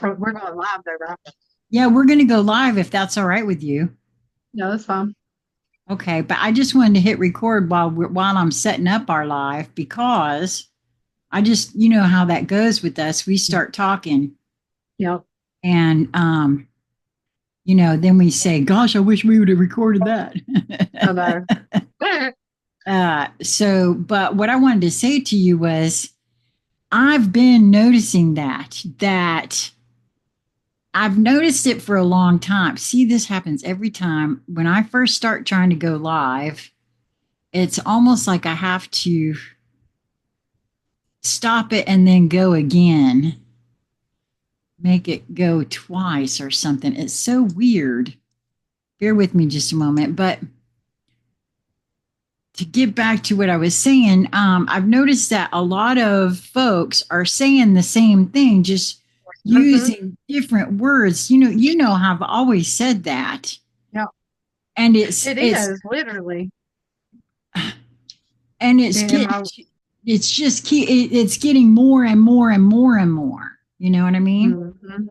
We're going live though, right? Yeah, we're going to go live if that's all right with you. No, that's fine. Okay, but I just wanted to hit record while I'm setting up our live because I just how that goes with us. We start talking Yep. and then we say, "Gosh, I wish we would have recorded that." I know. But what I wanted to say to you was I've been noticing that I've noticed it for a long time. See, this happens every time when I first start trying to go live. It's almost like I have to stop it and then go again, make it go twice or something. It's so weird. Bear with me just a moment. But to get back to what I was saying, I've noticed that a lot of folks are saying the same thing, just hmm using different words. You know how I've always said that. Yep. And it's It it's is literally. and it's Yeah, getting it's just it's getting more and more and more and more. You know what I mean? mhm.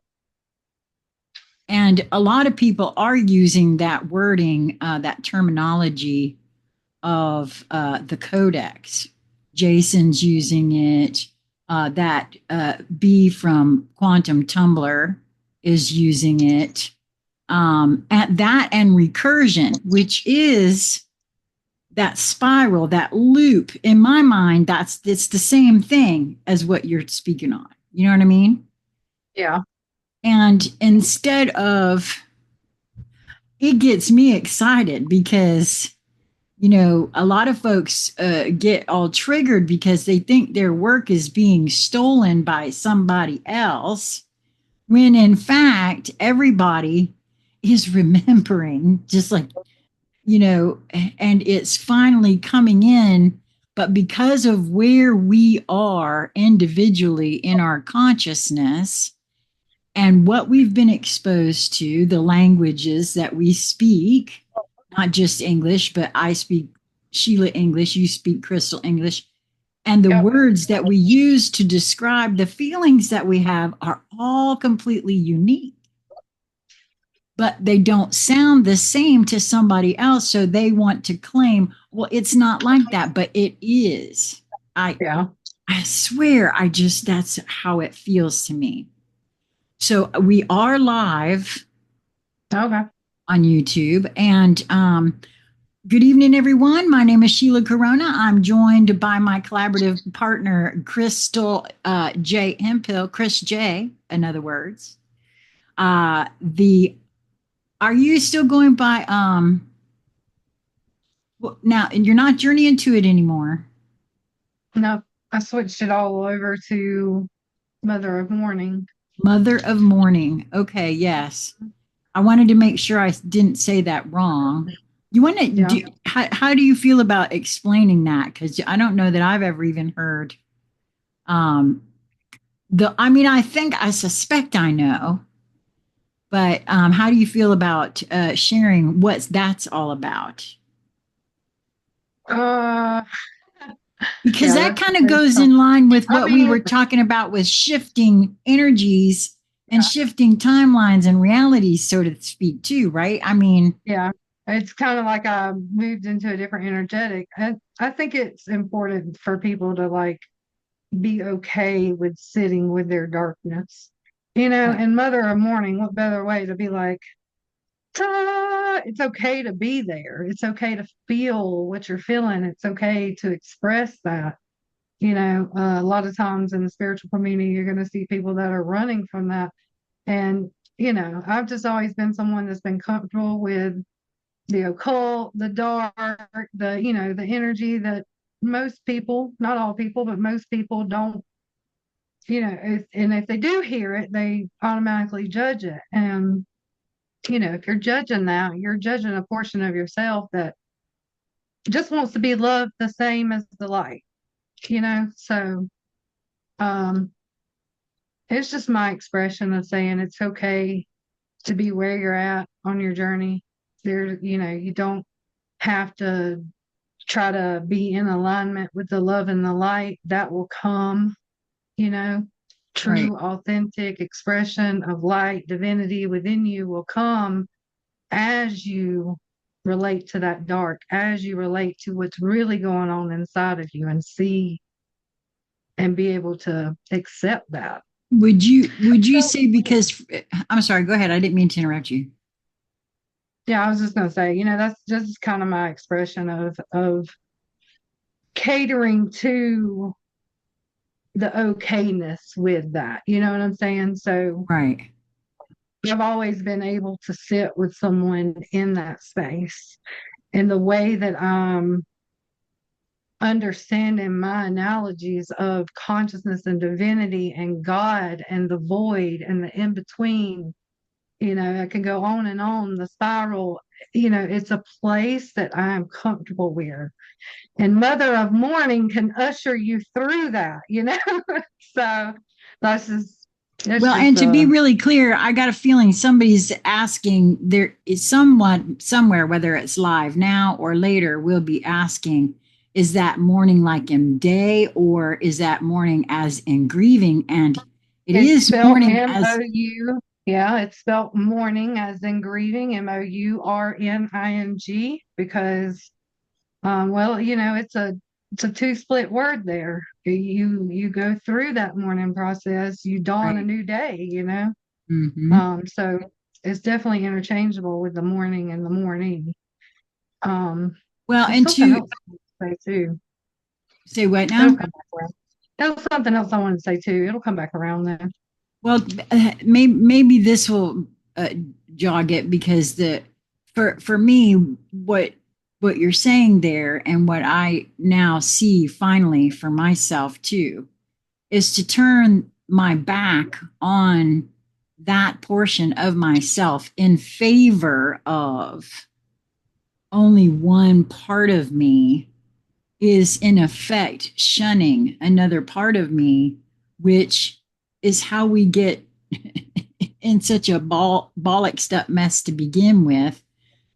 And a lot of people are using that wording, that terminology of the codex. Jason's using it. That B from Quantum Tumbler is using it. At that and recursion, which is that spiral, that loop. In my mind, it's the same thing as what you're speaking on. You know what I mean? Yeah. And instead of it gets me excited because a lot of folks get all triggered because they think their work is being stolen by somebody else when in fact everybody is remembering, just like and it's finally coming in. But because of where we are individually in our consciousness and what we've been exposed to, the languages that we speak, not just English, but I speak Sheila English, you speak Krystle English, and the Yep. words that we use to describe the feelings that we have are all completely unique, but they don't sound the same to somebody else. So they want to claim, well, it's not like that, but it is. I, Yeah. I swear, that's how it feels to me. So we are live Okay. on YouTube. And good evening, everyone. My name is Sheila Karuna. I'm joined by my collaborative partner, Krystle J. Hempill, Chris J. In other words, the are you still going by well, now? And you're not Journey into it anymore. No, I switched it all over to Mother of Morning. Mother of Morning. Okay, yes. I wanted to make sure I didn't say that wrong. You want to Yeah. do, how do you feel about explaining that? Because I don't know that I've ever even heard um, I mean, I suspect I know, but how do you feel about sharing what that's all about? Uh, Because yeah, that kind of that's goes tough. in line with I what we mean, were talking about with shifting energies and yeah, shifting timelines and realities, so to speak, too, right? I mean, yeah. It's kind of like I moved into a different energetic. And I think it's important for people to like be okay with sitting with their darkness. And Mother of Morning, what better way to be like, "Ta-da!" It's okay to be there. It's okay to feel what you're feeling. It's okay to express that. A lot of times in the spiritual community, you're going to see people that are running from that. And, I've just always been someone that's been comfortable with the occult, the dark, the energy that most people, not all people, but most people don't and if they do hear it, they automatically judge it. And, if you're judging that, you're judging a portion of yourself that just wants to be loved the same as the light. So um, it's just my expression of saying it's okay to be where you're at on your journey. You don't have to try to be in alignment with the love and the light that will come, you know. true, Right. authentic expression of light, divinity within you will come as you relate to that dark, as you relate to what's really going on inside of you and see and be able to accept that. Would you say, because I'm sorry, go ahead. I didn't mean to interrupt you. Yeah, I was just gonna say, that's just kind of my expression of catering to the okayness with that. You know what I'm saying? So Right. I've always been able to sit with someone in that space in the way that I'm understanding my analogies of consciousness and divinity and God and the void and the in between. I can go on and on the spiral. It's a place that I'm comfortable with. And Mother of Morning can usher you through that. So that's just, it's Well, just and to be really clear, I got a feeling somebody's asking, there is someone somewhere, whether it's live now or later, will be asking, is that mourning like in day, or is that mourning as in grieving? And it it's is spelled mourning as MOU. Yeah, it's spelled mourning as in grieving, MOURNING, because well, it's a two split word there. You go through that mourning process, you dawn a right. new day. Hmm. So it's definitely interchangeable with the morning and the morning. Um, Well, there's and something to else I want to say too. say what It'll now? come back around. There's something else I want to say too. It'll come back around then. Well, maybe this will jog it, because for me, what you're saying there, and what I now see finally for myself too, is to turn my back on that portion of myself in favor of only one part of me, is in effect shunning another part of me, which is how we get in such a bollocksed up mess to begin with,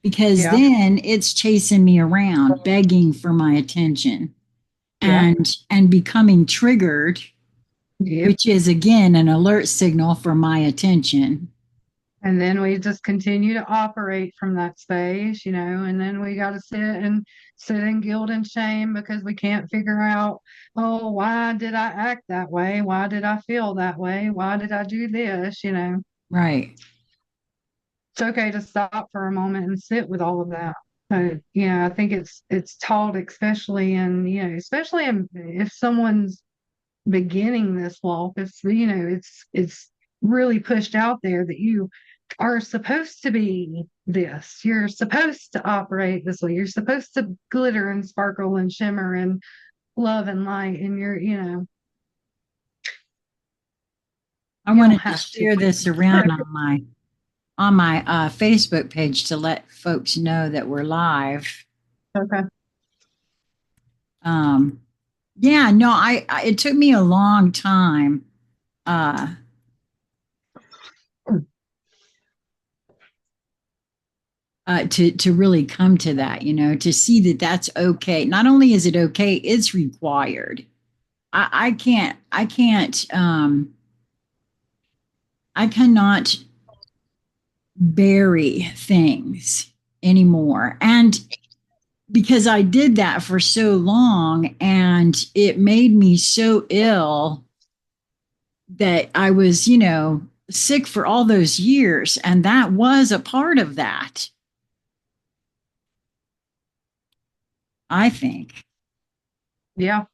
because Yeah. then it's chasing me around, begging for my attention, Yeah. and becoming triggered, Yep. which is again an alert signal for my attention. And then we just continue to operate from that space, and then we got to sit in guilt and shame because we can't figure out, oh, why did I act that way? Why did I feel that way? Why did I do this? Right. It's okay to stop for a moment and sit with all of that. But I think it's taught, especially if someone's beginning this walk, it's really pushed out there that you are supposed to be this. You're supposed to operate this way. You're supposed to glitter and sparkle and shimmer and love and light. And I you don't wanted to have to. share this around on my Facebook page to let folks know that we're live. Okay. Um, yeah, no, it took me a long time uh, to really come to that, to see that that's okay. Not only is it okay, it's required. I cannot bury things anymore. And because I did that for so long, and it made me so ill that I was, sick for all those years. And that was a part of that, I think. Yeah.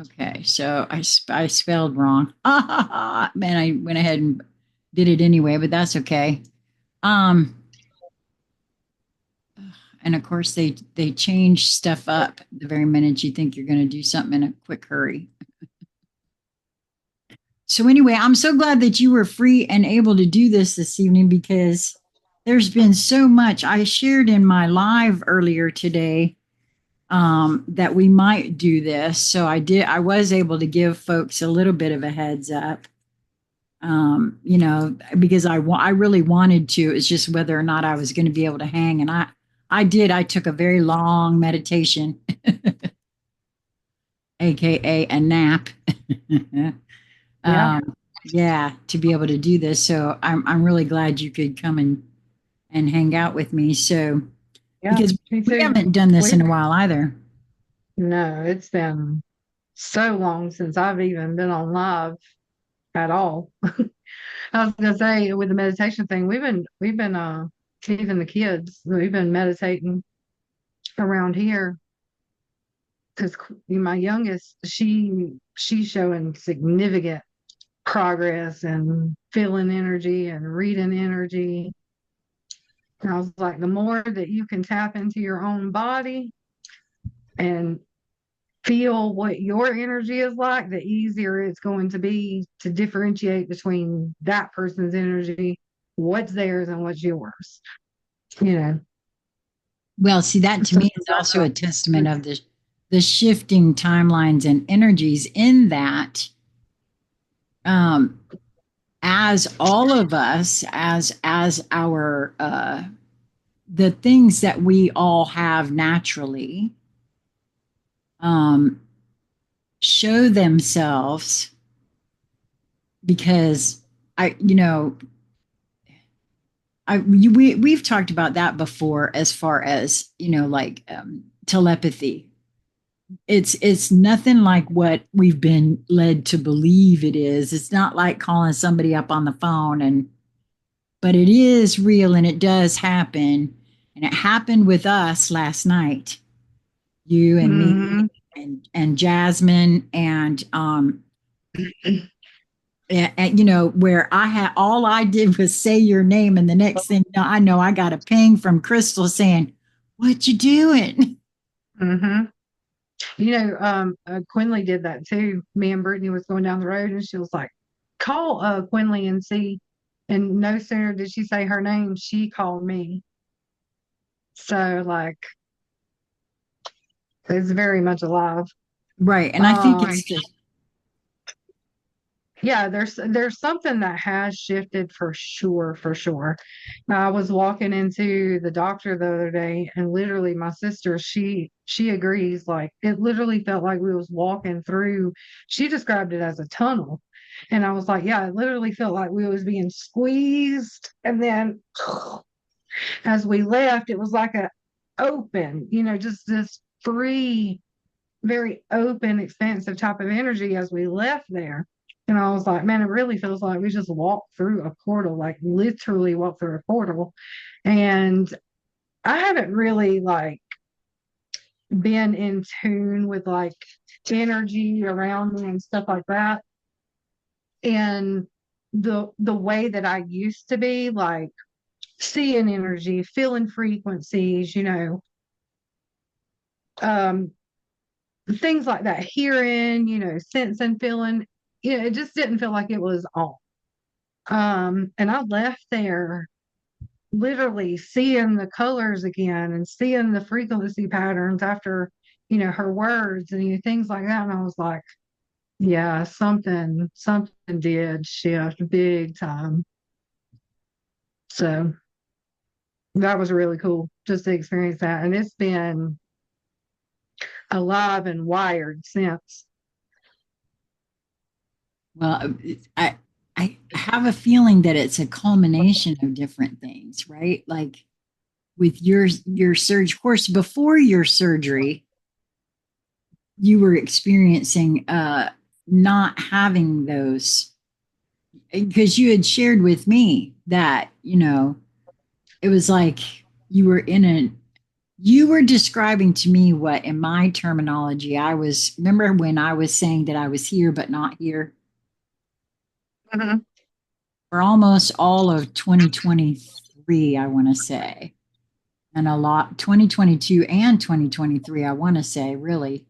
Okay, so I spelled wrong. Man, I went ahead and did it anyway, but that's okay. Um, and of course they change stuff up the very minute you think you're going to do something in a quick hurry. So anyway, I'm so glad that you were free and able to do this evening, because there's been so much I shared in my live earlier today, that we might do this. So I was able to give folks a little bit of a heads up, because I really wanted to. It's just whether or not I was going to be able to hang. And I took a very long meditation aka a nap. Yeah. um, yeah, to be able to do this. So I'm really glad you could come and hang out with me. So Yeah. because Me we too. haven't done this We in a while either. No, it's been so long since I've even been on live at all. I was gonna say with the meditation thing, we've been even the kids, we've been meditating around here because my youngest, she's showing significant progress and feeling energy and reading energy. And I was like, the more that you can tap into your own body and feel what your energy is like, the easier it's going to be to differentiate between that person's energy, what's theirs and what's yours. You know. Well, see, that to So, me is also a testament of the shifting timelines and energies in that um, as all of us, as our the things that we all have naturally um, show themselves because we've talked about that before as far as like telepathy. It's nothing like what we've been led to believe it is. It's not like calling somebody up on the phone, but it is real and it does happen. And it happened with us last night, you and me mhm. and Jasmine and where I had all I did was say your name, and the next thing I know, I got a ping from Krystle saying, "What you doing?" Mhm. Quinley did that too. Me and Brittany was going down the road and she was like, call Quinley and see. And no sooner did she say her name, she called me. So like it's very much alive. Right, and I think Um, it's just yeah, there's something that has shifted for sure, for sure. I was walking into the doctor the other day and literally my sister, she agrees, like it literally felt like we was walking through, she described it as a tunnel. And I was like, yeah, it literally felt like we was being squeezed. And then as we left, it was like a open, just this free, very open, expansive type of energy as we left there. And I was like, man, it really feels like we just walked through a portal, like literally walked through a portal. And I haven't really like been in tune with like energy around me and stuff like that. And the way that I used to be, like seeing energy, feeling frequencies, um, things like that, hearing, sensing, feeling, it just didn't feel like it was on. And I left there literally seeing the colors again and seeing the frequency patterns after, her words and things like that. And I was like, yeah, something did shift big time. So that was really cool just to experience that. And it's been alive and wired since. well, I have a feeling that it's a culmination of different things, right? Like with your surgery, of course, before your surgery, you were experiencing not having those because you had shared with me that it was like you were in a you were describing to me what in my terminology I was remember when I was saying that I was here but not here Mhm. for almost all of 2023, I want to say, and a lot 2022 and 2023, I want to say, really.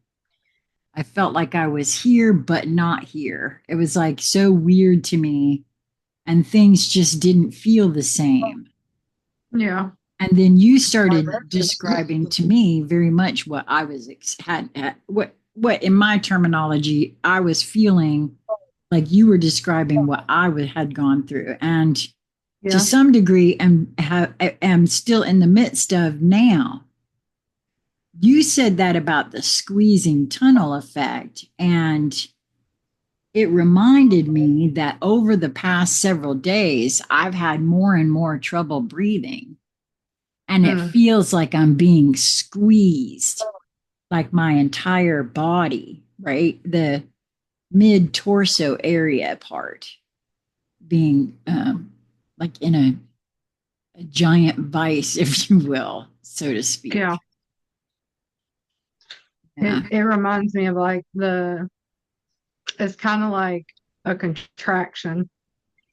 I felt like I was here but not here. It was like so weird to me, and things just didn't feel the same. Yeah. And then you started describing to me very much what I was what in my terminology I was feeling like you were describing what had gone through, and to Yeah. some degree am still in the midst of now. you said that about the squeezing tunnel effect, and it reminded me that over the past several days, I've had more and more trouble breathing. And it Mm, feels like I'm being squeezed, like my entire body, right? The mid torso area part being like in a giant vice, if you will, so to yeah. speak. Yeah. It reminds me of like it's kind of like a contraction,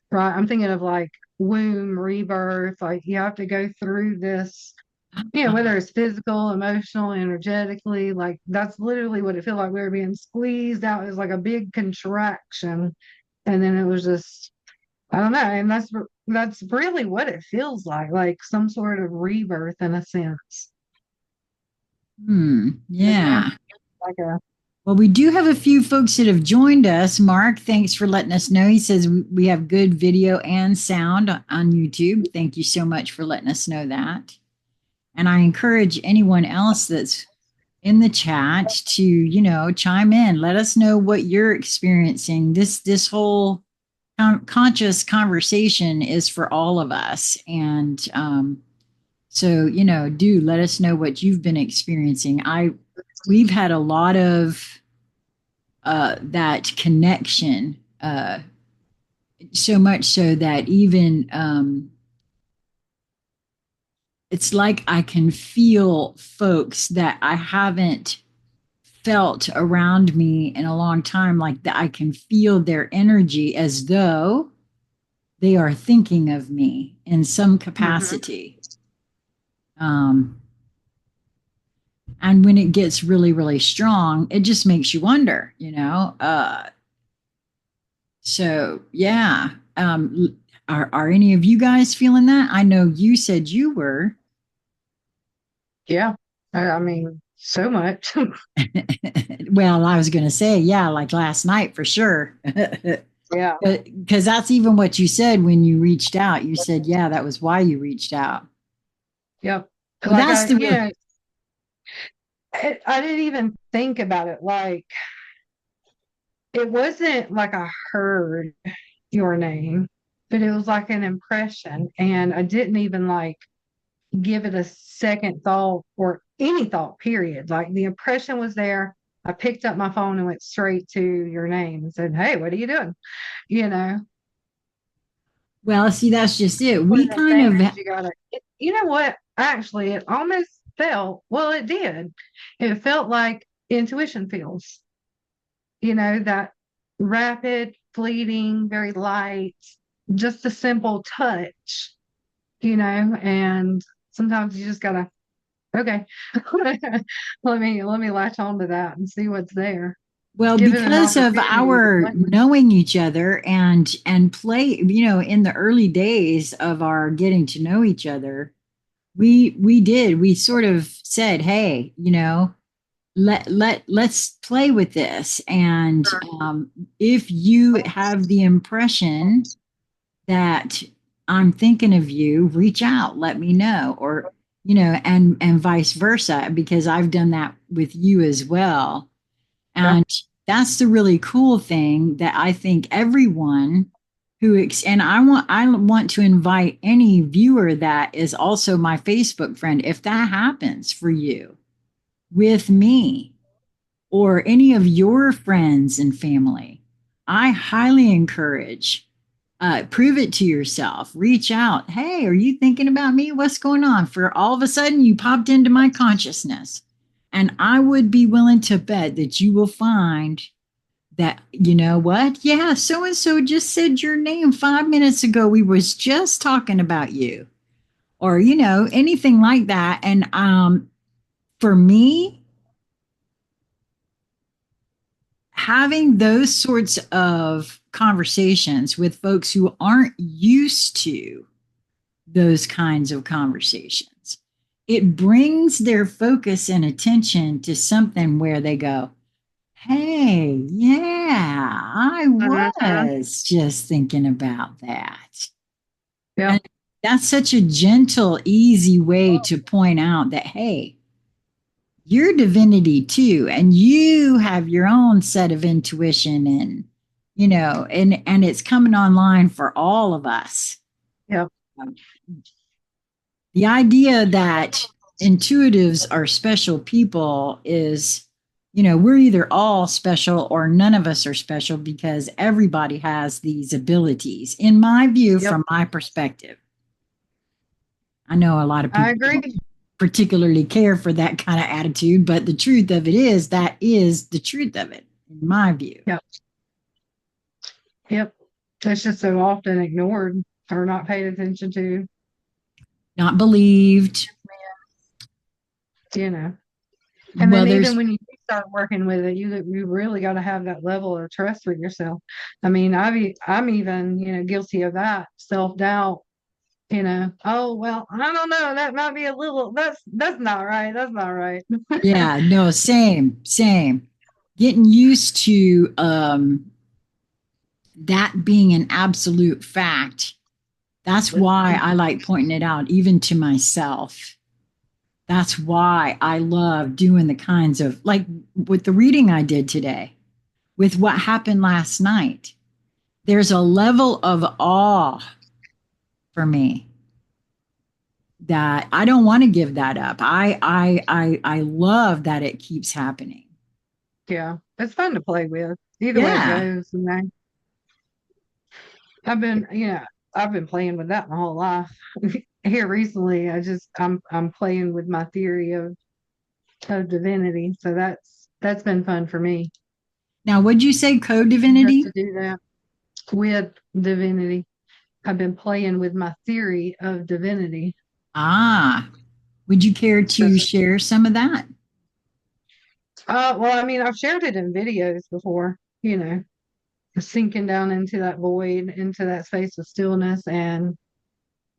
right? I'm thinking of like womb rebirth, like you have to go through this, whether it's physical, emotional, energetically, like that's literally what it felt like. We were being squeezed out. It was like a big contraction. And then it was just, I don't know. And that's really what it feels like some sort of rebirth in a sense. Yeah, Yeah. like a, Well, we do have a few folks that have joined us. Mark, thanks for letting us know. He says we have good video and sound on YouTube. Thank you so much for letting us know that. And I encourage anyone else that's in the chat to, chime in. Let us know what you're experiencing. This whole conscious conversation is for all of us. And so, do let us know what you've been experiencing. We've had a lot of that connection, so much so that even it's like I can feel folks that I haven't felt around me in a long time, like that I can feel their energy as though they are thinking of me in some mhm. capacity. Um, and when it gets really, really strong, it just makes you wonder, So yeah. Are any of you guys feeling that? I know you said you were. Yeah. I mean, so much. Well, I was going to say, yeah, like last night for sure. Yeah. Because that's even what you said when you reached out. You said, yeah, that was why you reached out. Yep. Well, Like that's the real. I didn't even think about it. Like it wasn't like I heard your name, but it was like an impression. And I didn't even like give it a second thought or any thought, period. Like the impression was there. I picked up my phone and went straight to your name and said, "Hey, what are you doing?" You know, Well, see, that's just it. one We of them kind things of, you gotta, you know what? Actually, it almost felt, well, it did. It felt like intuition feels, that rapid, fleeting, very light, just a simple touch, and sometimes you just gotta, okay, let me latch on to that and see what's there. well, Give it an because of opportunity to our play. knowing each other and play, in the early days of our getting to know each other, we sort of said, hey, let's play with this. And if you have the impression that I'm thinking of you, reach out, let me know, or and vice versa, because I've done that with you as well. Yeah. And that's the really cool thing that I think everyone and I want to invite any viewer that is also my Facebook friend, if that happens for you with me or any of your friends and family, I highly encourage, prove it to yourself. Reach out. Hey, are you thinking about me? What's going on? For all of a sudden, you popped into my consciousness. And I would be willing to bet that you will find that, you know what? Yeah, so and so just said your name 5 minutes ago. We was just talking about you, or anything like that. And for me, having those sorts of conversations with folks who aren't used to those kinds of conversations, it brings their focus and attention to something where they go, hey, yeah, I Mhm. was just thinking about that. Yeah. And that's such a gentle, easy way to point out that, hey, you're divinity too, and you have your own set of intuition, and and it's coming online for all of us. Yep. Um, the idea that intuitives are special people is, we're either all special or none of us are special, because everybody has these abilities, in my view, Yep. from my perspective. I know a lot of I people agree. don't particularly care for that kind of attitude, but the truth of it is, that is the truth of it, in my view. Yep. Yep. It's just so often ignored or not paid attention to, Not believed. you know. And Well, then even there's, when you start working with it, you really got to have that level of trust with yourself. I mean, I'm even, guilty of that self-doubt, oh, well, I don't know, that might be a little, that's not right. That's not right. yeah, no, same. Getting used to that being an absolute fact. That's why I like pointing it out, even to myself. That's why I love doing the kinds of, like, with the reading I did today, with what happened last night. There's a level of awe for me that I don't want to give that up. I love that it keeps happening. Yeah, it's fun to play with. Either way it Yeah. goes, I've been, I've been playing with that my whole life. Here recently, I'm playing with my theory of divinity, so that's been fun for me Now, would you say just co-divinity? to do that with divinity. I've been playing with my theory of divinity. Ah, would you care So, to share some of that? well, I mean, I've shared it in videos before, sinking down into that void, into that space of stillness and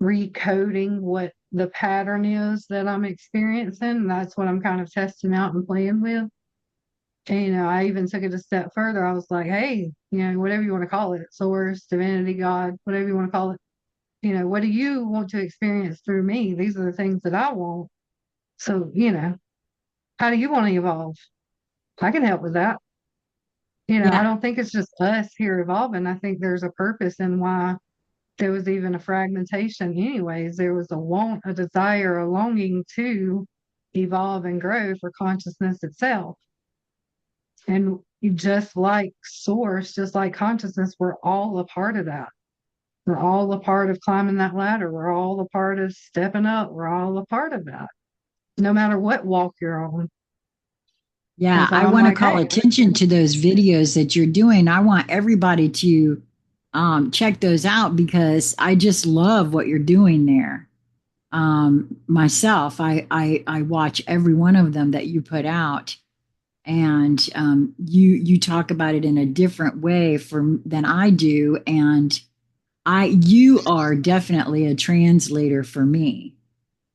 recoding what the pattern is that I'm experiencing. And that's what I'm kind of testing out and playing with. And, I even took it a step further. I was like, hey, whatever you want to call it, source, divinity, God, whatever you want to call it, what do you want to experience through me? These are the things that I want. So, how do you want to evolve? I can help with that. I Yeah. don't think it's just us here evolving. I think there's a purpose in why there was even a fragmentation anyways. There was a want, a desire, a longing to evolve and grow for consciousness itself. And just like source, just like consciousness, we're all a part of that. We're all a part of climbing that ladder. We're all a part of stepping up. We're all a part of that, no matter what walk you're on. And Yeah, so I I'm want to like, call hey, attention to those videos that you're doing. I want everybody to check those out, because I just love what you're doing there. Myself, I watch every one of them that you put out, and you talk about it in a different way than I do, and you are definitely a translator for me.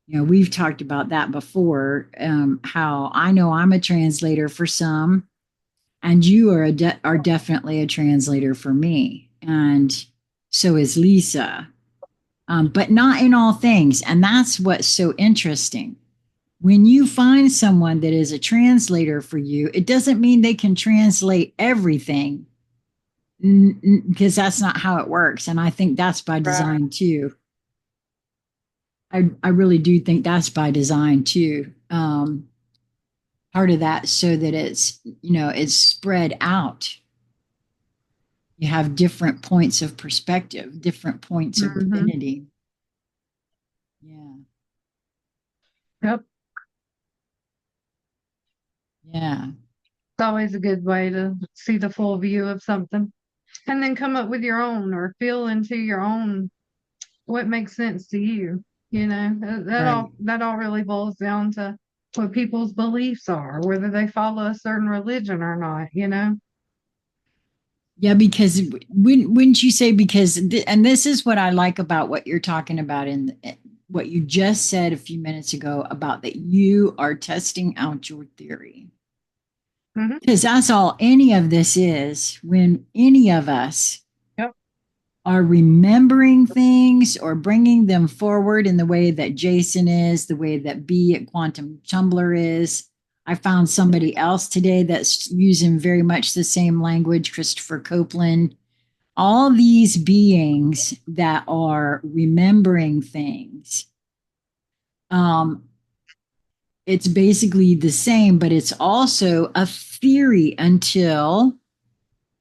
We've talked about that before. How I know I'm a translator for some, and you are definitely a translator for me, and so is Lisa. But not in all things, and that's what's so interesting. When you find someone that is a translator for you, it doesn't mean they can translate everything, because that's not how it works. And I think that's by right. design too. I really do think that's by design too. Part of that, so that it's spread out. You have different points of perspective, different points of Mm-hmm. divinity. Yeah. Yep. Yeah. It's always a good way to see the full view of something and then come up with your own or feel into your own what makes sense to you. Right. That all really boils down to what people's beliefs are, whether they follow a certain religion or not. Yeah, because wouldn't you say, because and this is what I like about what you're talking about in what you just said a few minutes ago, about that you are testing out your theory. Hmm. Because that's all any of this is, when any of us Yep. are remembering things or bringing them forward in the way that Jason is, the way that B at Quantum Tumblr is. I found somebody else today that's using very much the same language, Christopher Copeland. All these beings that are remembering things. It's basically the same, but it's also a theory until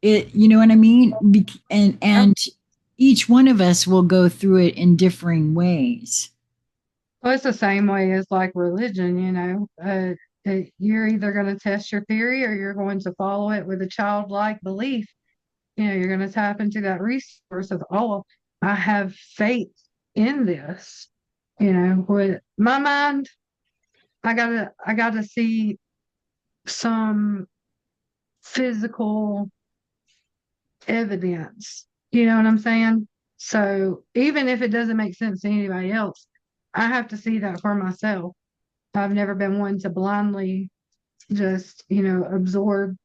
it, you know what I mean? And each one of us will go through it in differing ways. Well, it's the same way as like religion, you're either going to test your theory or you're going to follow it with a childlike belief. You're going to tap into that resource of, oh, I have faith in this. With my mind, I gotta see some physical evidence. You know what I'm saying? So even if it doesn't make sense to anybody else, I have to see that for myself. I've never been one to blindly just, absorb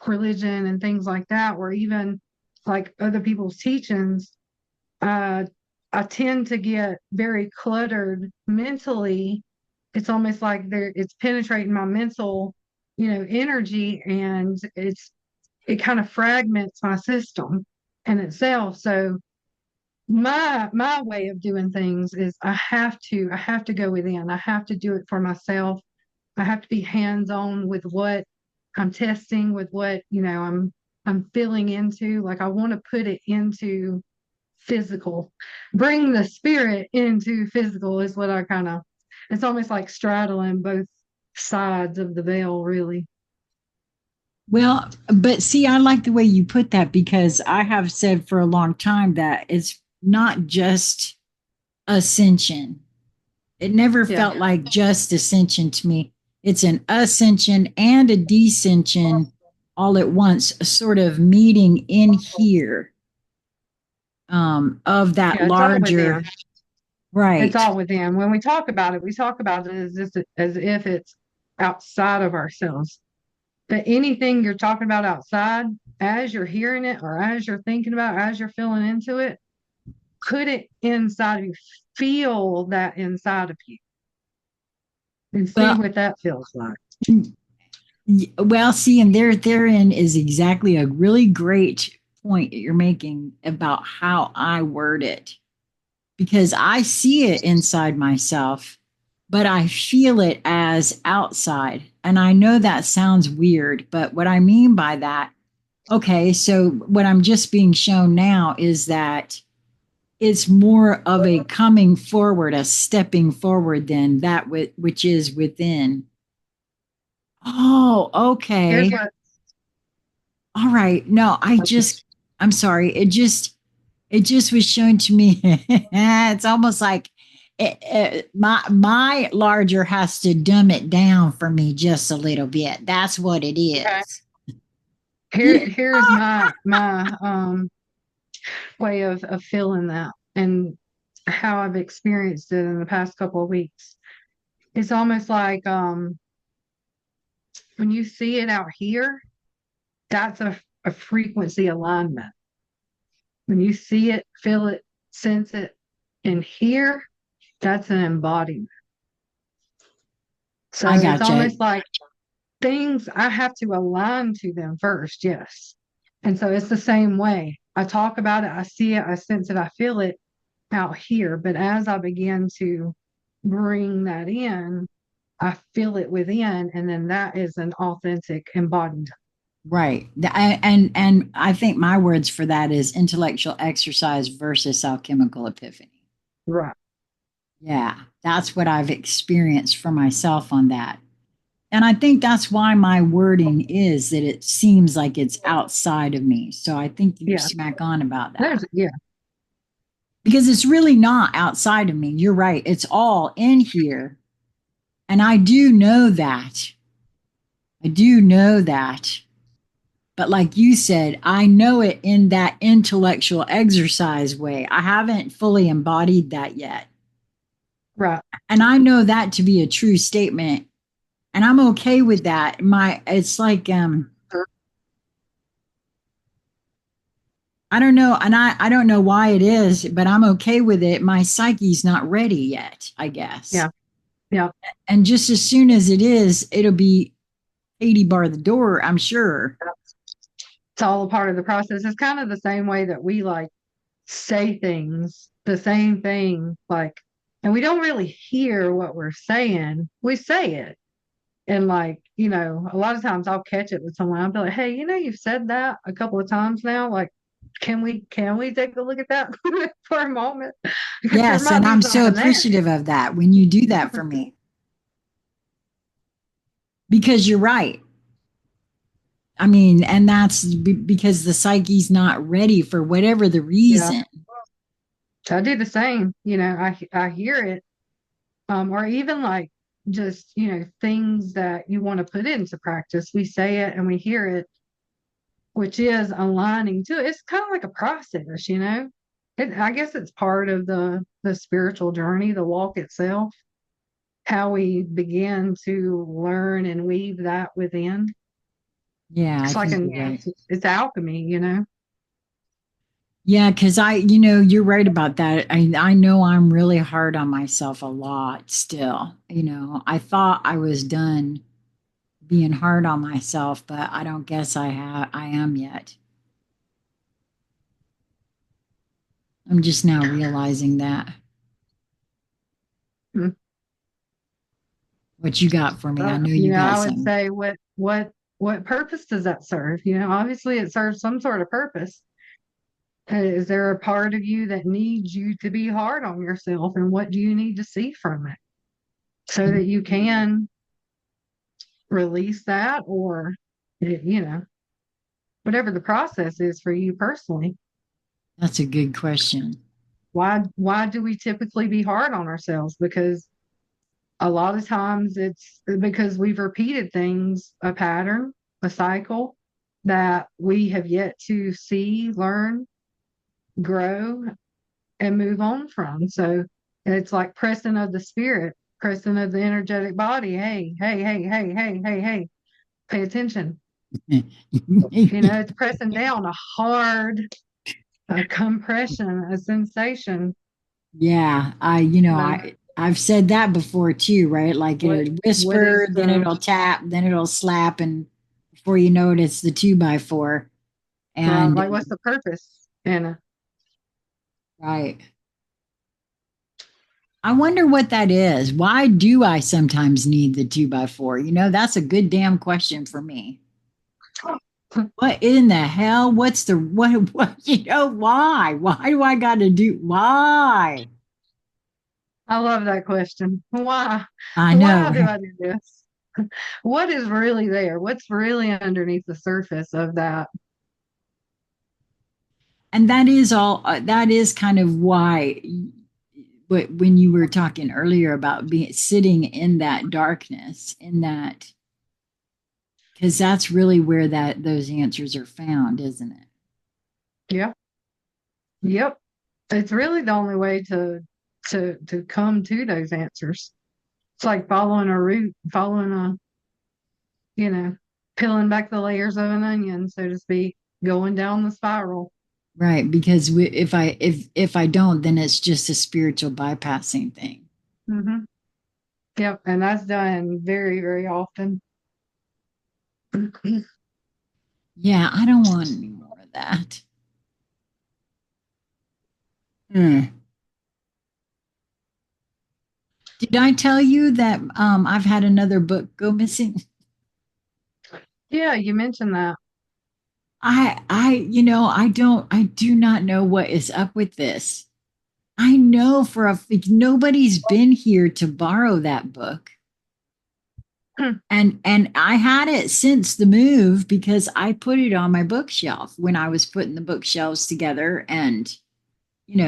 religion and things like that, or even like other people's teachings. Uh, I tend to get very cluttered mentally. It's almost like it's penetrating my mental, energy, and it kind of fragments my system in itself. So my way of doing things is I have to go within. I have to do it for myself. I have to be hands-on with what I'm testing, with what, I'm feeling into. Like I want to put it into physical, bring the spirit into physical is what I kind of, it's almost like straddling both sides of the veil, really. Well, but see, I like the way you put that because I have said for a long time that it's not just ascension. It never Yeah. felt like just ascension to me. It's an ascension and a descension all at once, a sort of meeting in here of that Yeah, it's all larger, within. It's right. all within. When we talk about it, we talk about it as just as if it's outside of ourselves. But anything you're talking about outside, as you're hearing it or as you're thinking about, as you're feeling into it, put it inside of you. Feel that inside of you and see Well, what that feels like. well, see, and therein is exactly a really great point that you're making about how I word it because I see it inside myself, but I feel it as outside. And I know that sounds weird, but what I mean by that, okay, so what I'm just being shown now is that it's more of a coming forward, a stepping forward than that which is within. Oh, Here's okay. what All right. No, I'm sorry. It just was shown to me. It's almost like my larger has to dumb it down for me just a little bit. That's what it okay. is. Here's my way of feeling that and how I've experienced it in the past couple of weeks. It's almost like when you see it out here, that's a frequency alignment. When you see it, feel it, sense it in here, that's an embodiment. So I it's gotcha. almost like things I have to align to them first, yes. And so it's the same way. I talk about it, I see it, I sense it, I feel it out here. But as I begin to bring that in, I feel it within, and then that is an authentic embodiment. Right. And I think my words for that is intellectual exercise versus alchemical epiphany. Right. Yeah, that's what I've experienced for myself on that. And I think that's why my wording is that it seems like it's outside of me. So I think you're Yeah. smack on about that Yeah. because it's really not outside of me. You're right. It's all in here. And I do know that. I do know that. But like you said, I know it in that intellectual exercise way. I haven't fully embodied that yet. Right. And I know that to be a true statement. And I'm okay with that. It's like I don't know, and I don't know why it is, but I'm okay with it. My psyche's not ready yet, I guess. Yeah. Yeah. And just as soon as it is, it'll be 80 bar the door, I'm sure. It's all a part of the process. It's kind of the same way that we like say things, the same thing, like, and we don't really hear what we're saying. We say it. And like, a lot of times I'll catch it with someone. I'll be like, hey, you've said that a couple of times now. Like, can we take a look at that for a moment? There Yes, might and be I'm so something there. appreciative of that when you do that for me because you're right. I mean, and that's because the psyche's not ready for whatever the Yeah. reason. I do the same. I hear it. Or even like just, things that you want to put into practice. We say it and we hear it, which is aligning to it. It's kind of like a process. I guess it's part of the spiritual journey, the walk itself, how we begin to learn and weave that within. Yeah, I It's like think an you're right. it's alchemy. Yeah, because you're right about that. I know I'm really hard on myself a lot still. I thought I was done being hard on myself, but I don't guess I am yet. I'm just now realizing that. Mm. What you got for me? I But, know you got I would some. say what purpose does that serve? Obviously it serves some sort of purpose. Is there a part of you that needs you to be hard on yourself, and what do you need to see from it so that you can release that, or you know whatever the process is for you personally? That's a good question. Why do we typically be hard on ourselves? Because a lot of times it's because we've repeated things, a pattern, a cycle that we have yet to see, learn, grow, and move on from. So it's like pressing of the spirit, pressing of the energetic body. Hey, hey, hey, hey, hey, hey, hey, pay attention. It's pressing down, a hard, a compression, a sensation. Yeah, But I've said that before too, right? Like what it'll what whisper, is then the it'll tap, then it'll slap, and before you know it, it's the 2x4. right? And Like what's the purpose? And right, I wonder what that is. Why do I sometimes need the 2x4? That's a good damn question for me. What in the hell? What's the what? What? Why? Why do I got to do? Why? I love that question. Why? I know, Why do right? I do this? What is really there? What's really underneath the surface of that? And that is all. That is kind of why. But when you were talking earlier about being sitting in that darkness, in that, because that's really where those answers are found, isn't it? Yeah. Yep. It's really the only way to come to those answers. It's like following a route, following you know, peeling back the layers of an onion, so to speak, going down the spiral. Right, because if I don't, then it's just a spiritual bypassing thing. Hmm. Yep. And that's done very, very often. Yeah, I don't want any more of that. Hmm. Did I tell you that I've had another book go missing? Yeah, you mentioned that. I do not know what is up with this. I know nobody's been here to borrow that book. And I had it since the move because I put it on my bookshelf when I was putting the bookshelves together and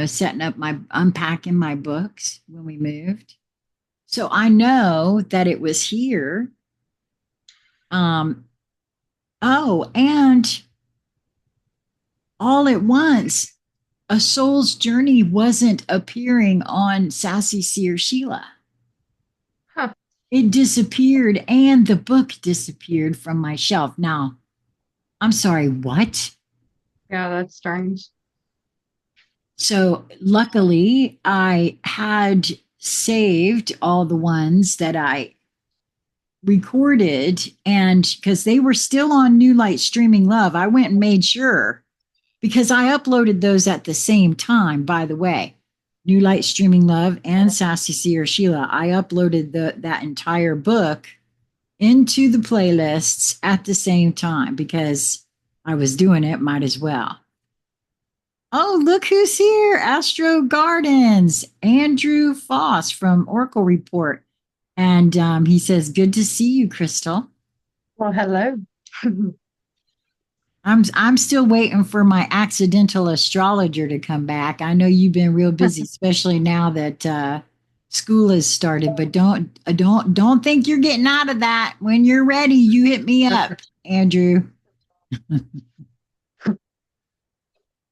setting up my unpacking my books when we moved. So I know that it was here. Um oh, and all at once a soul's journey wasn't appearing on Sassy Seer Sheila. Huh. It disappeared and the book disappeared from my shelf. Now, I'm sorry, what? Yeah, that's strange. So luckily, I had saved all the ones that I recorded, and because they were still on New Light Streaming Love, I went and made sure, because I uploaded those at the same time, by the way. New Light Streaming Love and Sassy Seer Sheila. I uploaded that entire book into the playlists at the same time because I was doing it, might as well. Oh, look who's here. Astro Gardens, Andrew Foss from Oracle Report. And he says, good to see you, Krystle. Well, hello. I'm still waiting for my accidental astrologer to come back. I know you've been real busy, especially now that school has started. But don't think you're getting out of that. When you're ready, you hit me up, Andrew.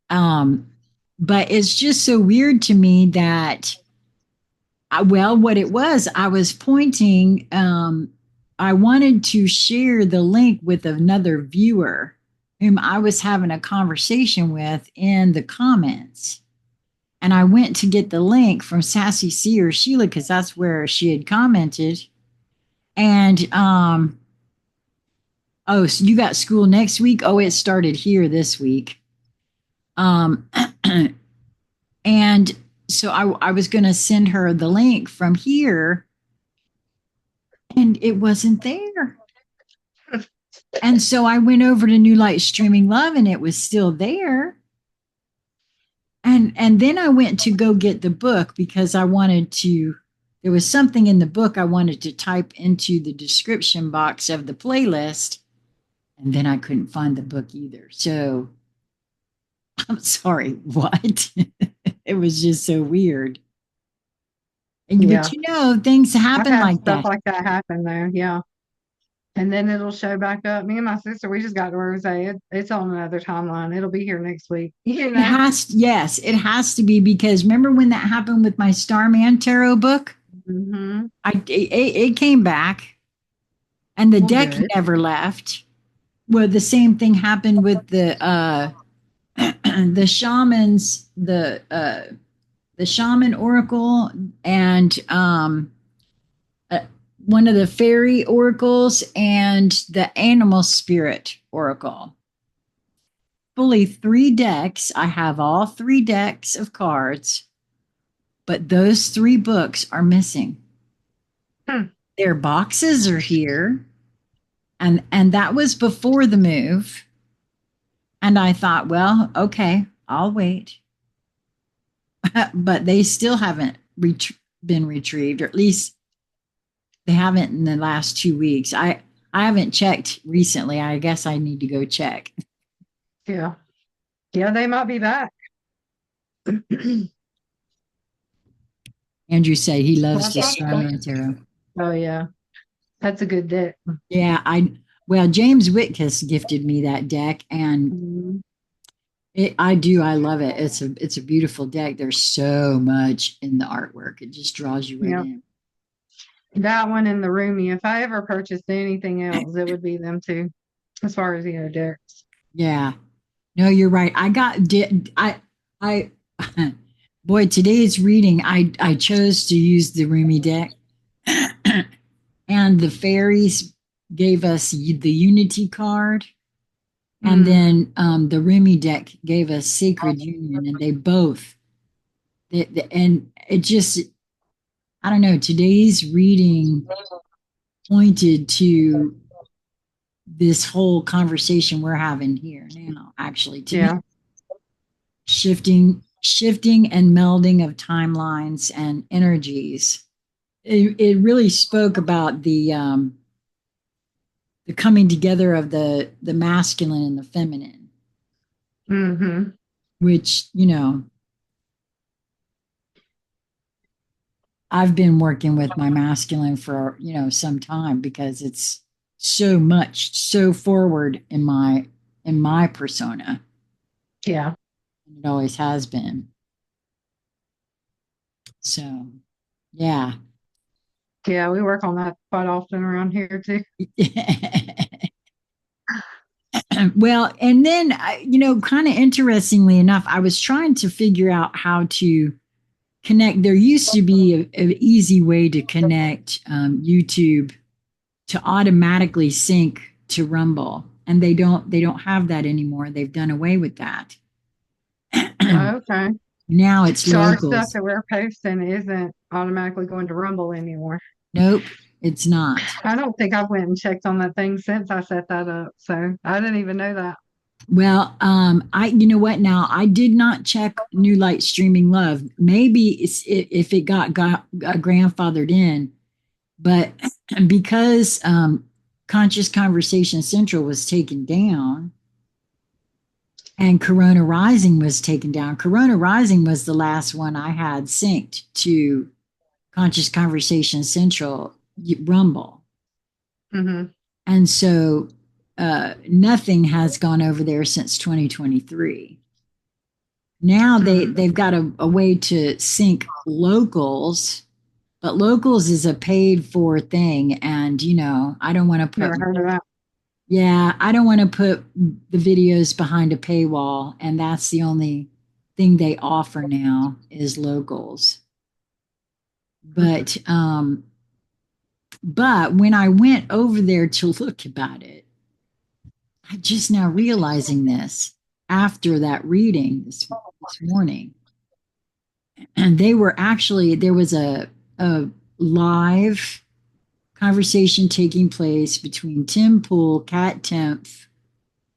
But it's just so weird to me that, well, what it was, I was pointing. I wanted to share the link with another viewer whom I was having a conversation with in the comments. And I went to get the link from Sassy Seer Sheila because that's where she had commented. And oh, so you got school next week? Oh, it started here this week. And so I was going to send her the link from here, and it wasn't there. And so I went over to New Light Streaming Love, and it was still there. And then I went to go get the book because I wanted to, there was something in the book I wanted to type into the description box of the playlist, and then I couldn't find the book either. So I'm sorry, what? It was just so weird. And, Yeah. but you know, things I've happen had like stuff that. like that happen there. Yeah. And then it'll show back up. Me and my sister, we just got to where we say it's on another timeline. It'll be here next week. You It know? has, yes, it has to be because remember when that happened with my Starman Tarot book? Mm-hmm. It came back, and the Well, deck good. never left. Well, the same thing happened with the the shamans, the shaman oracle, and uh, one of the fairy oracles, and the animal spirit oracle. Fully 3 decks. I have all 3 decks of cards, but those 3 books are missing. Hmm. Their boxes are here, and that was before the move. And I thought, well, okay, I'll wait. But they still haven't been retrieved, or at least they haven't in the last 2 weeks. I haven't checked recently. I guess I need to go check. Yeah. Yeah, they might be back. Andrew said he Well, loves I the thought so. Starman Tarot. Oh, yeah. That's a good deck. Yeah, well, James Whitkus gifted me that deck, and Mhm. I love it. It's a beautiful deck. There's so much in the artwork. It just draws you right Yeah. in. That one and the Roomy. If I ever purchased anything else, it would be them two, as far as, decks. Yeah. No, you're right. I boy, today's reading, I chose to use the Rumi deck, and the fairies gave us the Unity card, and Mm. then the Rumi deck gave us Sacred Union, and they both, and it just, I don't know, today's reading pointed to this whole conversation we're having here now, actually, to me. Yeah. Shifting and melding of timelines and energies. It really spoke about the coming together of the masculine and the feminine, Mm-hmm. which, I've been working with my masculine for, some time because it's so forward in my persona. Yeah. And it always has been. So, yeah. Yeah, we work on that quite often around here too. Well, and then, kind of interestingly enough, I was trying to figure out how to connect. There used to be an easy way to connect YouTube to automatically sync to Rumble, and they don't have that anymore. They've done away with that. Okay. Now it's So our stuff locals. that we're posting isn't automatically going to Rumble anymore. Nope, it's not. I don't think I went and checked on that thing since I set that up. So I didn't even know that. Well, I you know what? Now I did not check New Light Streaming Love. Maybe if it got grandfathered in, but because Conscious Conversation Central was taken down and Corona Rising was taken down. Corona Rising was the last one I had synced to Conscious Conversation Central Rumble. Mm-hmm. And so nothing has gone over there since 2023. Now they've got a way to sync locals, but locals is a paid for thing, and I don't want to Never put heard of that. yeah, I don't want to put the videos behind a paywall, and that's the only thing they offer now is locals. Mhm. But when I went over there to look about it, I just now realizing this after that reading this morning. And they were actually, there was a live conversation taking place between Tim Pool, Kat Tempf,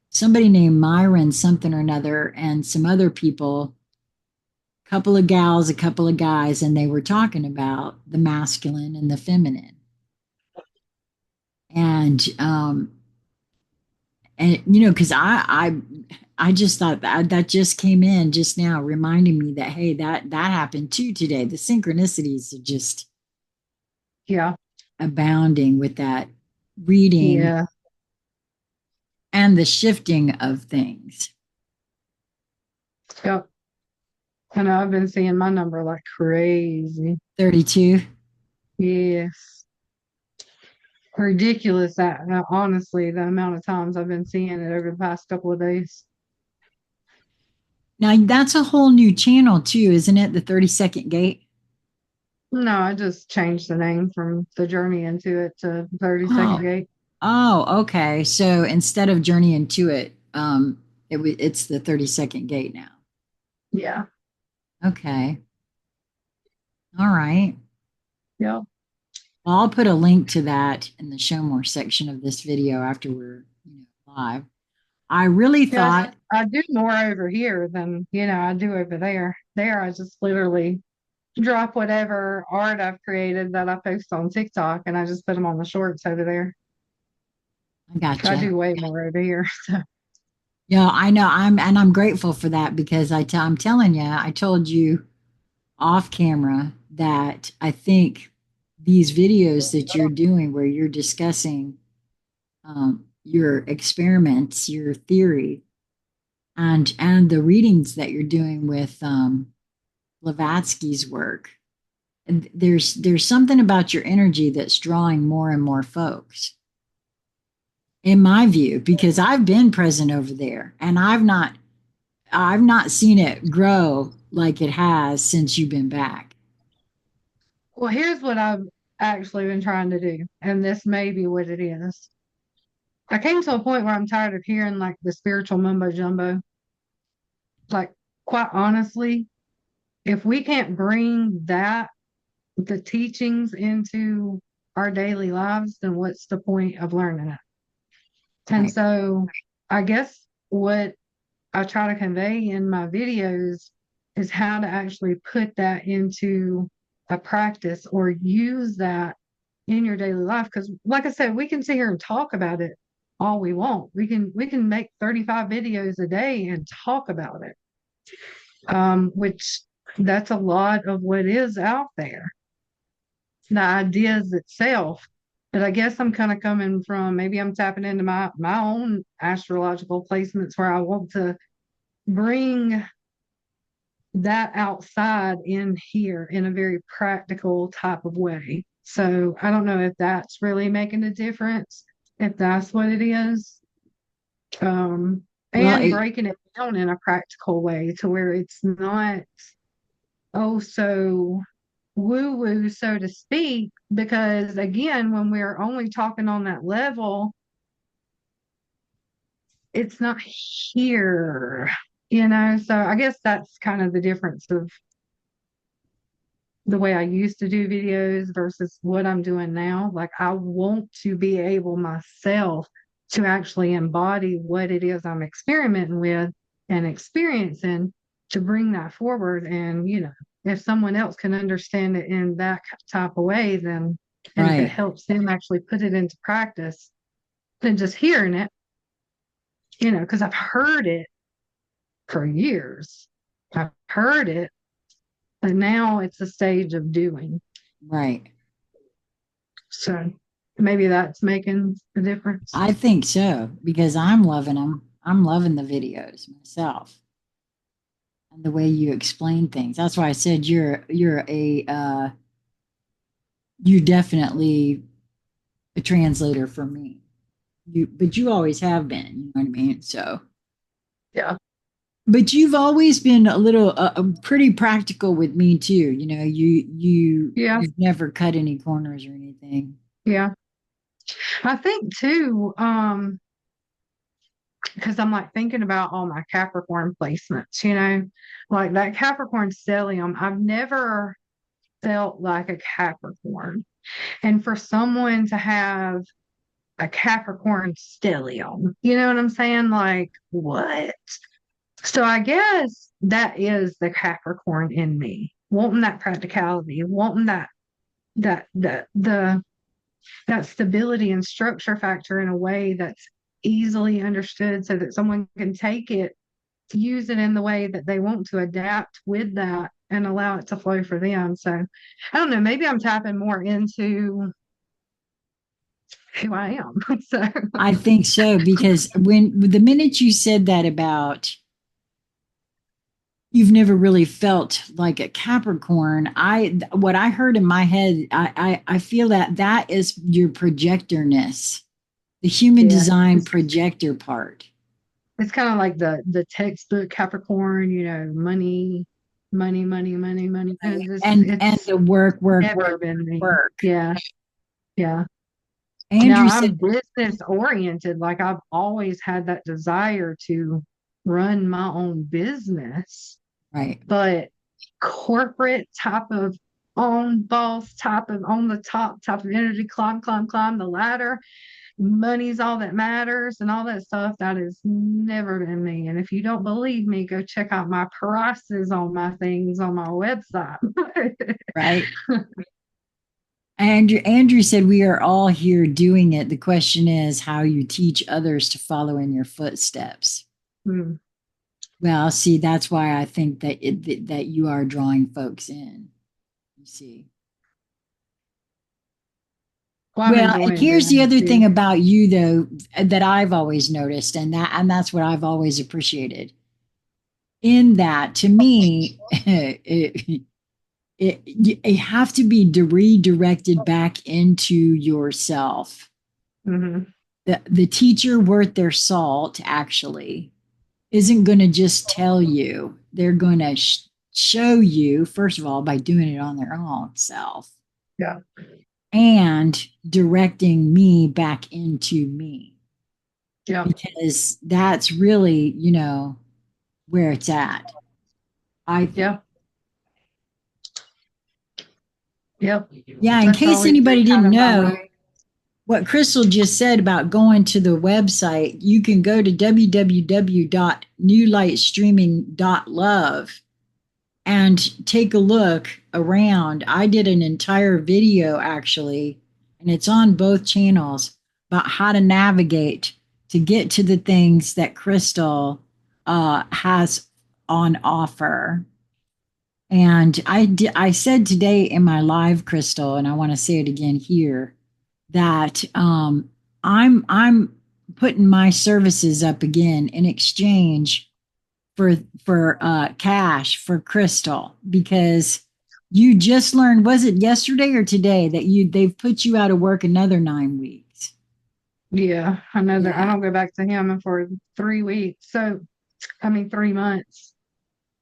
somebody named Myron something or another, and some other people, a couple of gals, a couple of guys, and they were talking about the masculine and the feminine. And because I just thought that just came in just now, reminding me that hey, that happened too today. The synchronicities are just Yeah. abounding with that reading Yeah. and the shifting of things. Yep. I know I've been seeing my number like crazy. 32. Yes. Ridiculous that honestly the amount of times I've been seeing it over the past couple of days. Now that's a whole new channel too, isn't it? The 32nd gate. No, I just changed the name from the journey into it to 32nd Oh, gate. oh, okay. So instead of Journey into it, it's the 32nd gate now. Yeah. Okay. All right. Yep. Well, I'll put a link to that in the show more section of this video after we're live. I really Yeah, thought, I do more over here than, I do over there. There, I just literally drop whatever art I've created that I post on TikTok and I just put them on the shorts over there. I I gotcha. do way more over here. So, Yeah, I know. I'm grateful for that because I'm telling you, I told you off camera that I think these videos that you're doing where you're discussing your experiments, your theory, and the readings that you're doing with Blavatsky's work. And there's something about your energy that's drawing more and more folks, in my view, because I've been present over there and I've not seen it grow like it has since you've been back. well, here's what I've actually been trying to do, and this may be what it is. I came to a point where I'm tired of hearing like the spiritual mumbo jumbo. Like, quite honestly, if we can't bring the teachings into our daily lives, then what's the point of learning it? And Right. so I guess what I try to convey in my videos is how to actually put that into a practice or use that in your daily life. Because like I said, we can sit here and talk about it all we want. We can make 35 videos a day and talk about it. Which that's a lot of what is out there. The ideas itself. But I guess I'm kind of coming from maybe I'm tapping into my own astrological placements where I want to bring that outside in here in a very practical type of way. So I don't know if that's really making a difference, if that's what it is. Well, And breaking it down in a practical way to where it's not oh so woo woo, so to speak, because again, when we're only talking on that level, it's not here, So I guess that's kind of the difference of the way I used to do videos versus what I'm doing now. Like, I want to be able myself to actually embody what it is I'm experimenting with and experiencing to bring that forward. And, if someone else can understand it in that type of way, then, and if it Right. helps them actually put it into practice, then just hearing it, because I've heard it for years. I've heard it, but now it's a stage of doing. Right. So maybe that's making a difference. I think so because I'm loving them. I'm loving the videos myself and the way you explain things. That's why I said you're definitely a translator for me. But you always have been, you know what I mean? So, Yeah. but you've always been a little pretty practical with me too. Yeah. You've never cut any corners or anything. Yeah. I think too, because I'm like thinking about all my Capricorn placements, like that Capricorn stellium, I've never felt like a Capricorn. And for someone to have a Capricorn stellium, you know what I'm saying? Like, what? So I guess that is the Capricorn in me, wanting that practicality, wanting that that stability and structure factor in a way that's easily understood so that someone can take it, use it in the way that they want to adapt with that and allow it to flow for them. So I don't know, maybe I'm tapping more into who I am. So I think so because when the minute you said that about you've never really felt like a Capricorn, I what I heard in my head, I feel that that is your projectorness, the human yeah, design it's, projector part. it's kind of like the textbook Capricorn, money, money, money, money, money. And And it's the work, work, never work, been me. work. Yeah, yeah. Now Andrew I'm said, business oriented. Like, I've always had that desire to run my own business, right, but corporate type of own boss type of on the top type of energy, climb, climb, climb the ladder. Money's all that matters and all that stuff. That has never been me. And if you don't believe me, go check out my prices on my things on my website. right. Andrew said, we are all here doing it. The question is how you teach others to follow in your footsteps. Hmm. Well, see, that's why I think that you are drawing folks in. You see. Well, I'm Well, and enjoying here's the doing other it too. thing about you though that I've always noticed, and that's what I've always appreciated. In that, to me, it have to be redirected back into yourself. Hmm. The teacher worth their salt actually isn't going to just tell you. They're going to show you, first of all, by doing it on their own self Yeah. and directing me back into me Yeah. because that's really, where it's at, I think. Yeah. Yep. Yeah, in That's case always been anybody kind didn't of my know, way. what Krystle just said about going to the website, you can go to www.newlightstreaming.love and take a look around. I did an entire video actually, and it's on both channels about how to navigate to get to the things that Krystle has on offer. And I said today in my live, Krystle, and I want to say it again here, that I'm putting my services up again in exchange for cash for Krystle because you just learned, was it yesterday or today, that they've put you out of work another 9 weeks? Yeah. Another, I Yeah. don't go back to him for 3 weeks. So, I mean, 3 months.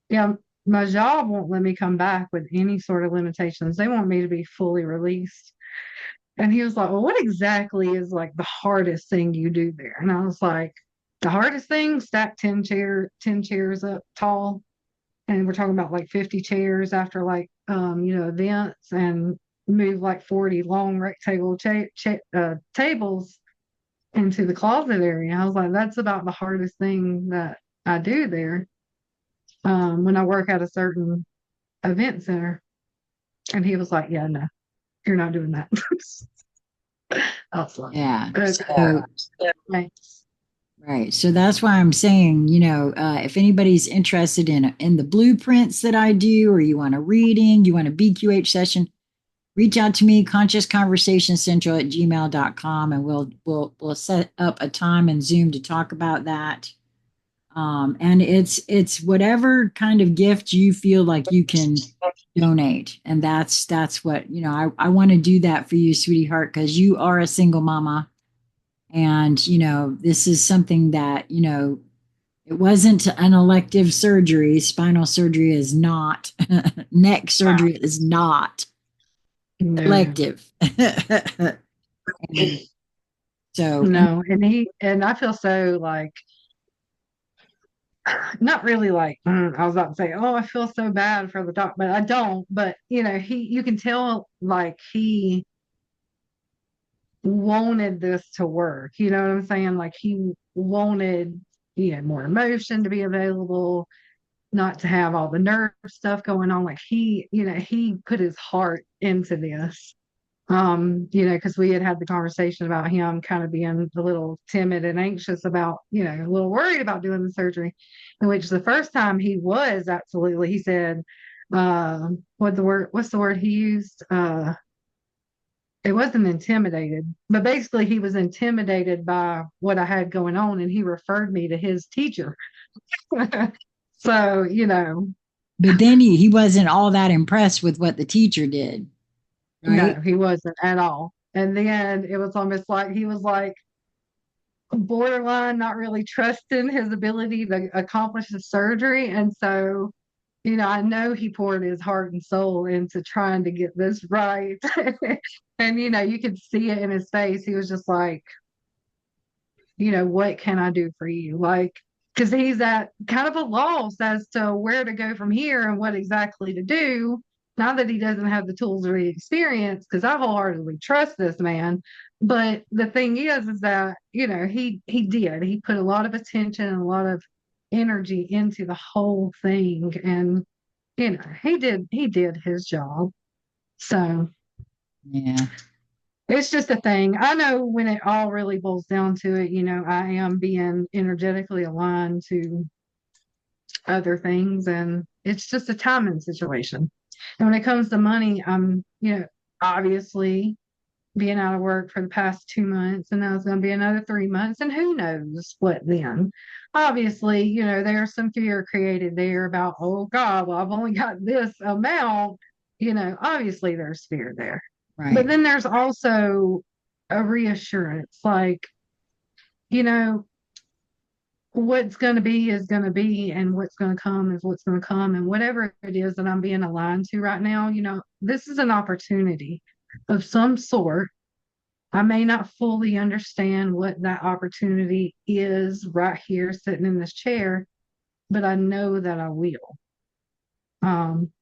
Yeah. my job won't let me come back with any sort of limitations. They want me to be fully released. And he was like, well, what exactly is like the hardest thing you do there? And I was like, the hardest thing, stack 10 chairs up tall. And we're talking about like 50 chairs after like, events, and move like 40 long rectangle tables into the closet area. I was like, that's about the hardest thing that I do there, when I work at a certain event center. And he was like, yeah, no, you're not doing that. I was like, Yeah. okay, So, thanks. right. So that's why I'm saying, if anybody's interested in the blueprints that I do, or you want a reading, you want a BQH session, reach out to me, consciousconversationscentral@gmail.com, and we'll set up a time in Zoom to talk about that. And it's whatever kind of gift you feel like you can donate. And that's what, I want to do that for you, sweetheart, because you are a single mama. And, this is something that, it wasn't an elective surgery. Spinal surgery is not, neck surgery is not No, elective. And so, and no. And I feel so like, not really like, I was about to say, oh, I feel so bad for the doc, but I don't. But, you can tell like he wanted this to work. You know what I'm saying? Like he wanted, more emotion to be available, not to have all the nerve stuff going on. Like he put his heart into this. Because we had the conversation about him kind of being a little timid and anxious about, a little worried about doing the surgery, in which the first time he was absolutely, he said, what's the word he used? It wasn't intimidated, but basically he was intimidated by what I had going on, and he referred me to his teacher. So, but then he wasn't all that impressed with what the teacher did, right? no, he wasn't at all. And then it was almost like he was like borderline not really trusting his ability to accomplish the surgery. And so, I know he poured his heart and soul into trying to get this right. And, you could see it in his face. He was just like, what can I do for you? Like, because he's at kind of a loss as to where to go from here and what exactly to do. Now that he doesn't have the tools or the experience, because I wholeheartedly trust this man. But the thing is that, he put a lot of attention and a lot of energy into the whole thing. And, he did his job. So Yeah. it's just a thing. I know when it all really boils down to it, I am being energetically aligned to other things, and it's just a timing situation. And when it comes to money, I'm, obviously being out of work for the past 2 months, and now it's going to be another 3 months, and who knows what then. Obviously, there's some fear created there about, oh God, well, I've only got this amount. Obviously there's fear there. But Right. then there's also a reassurance, like, you know, what's going to be is going to be, and what's going to come is what's going to come. And whatever it is that I'm being aligned to right now, this is an opportunity of some sort. I may not fully understand what that opportunity is right here sitting in this chair, but I know that I will. Um,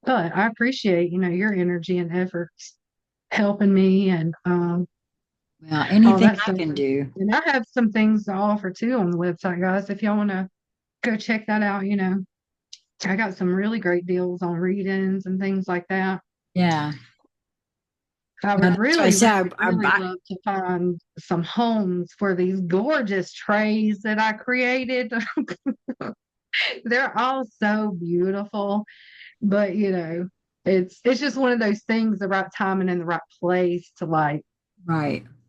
but I appreciate, your energy and efforts helping me, and Well, all anything that I stuff. can do. And I have some things to offer too on the website, guys. If y'all want to go check that out, I got some really great deals on readings and things like that. Yeah. I Well, would that's why I really, said really, really love to find some homes for these gorgeous trays that I created. They're all so beautiful, but it's just one of those things, the right time and in the right place to right.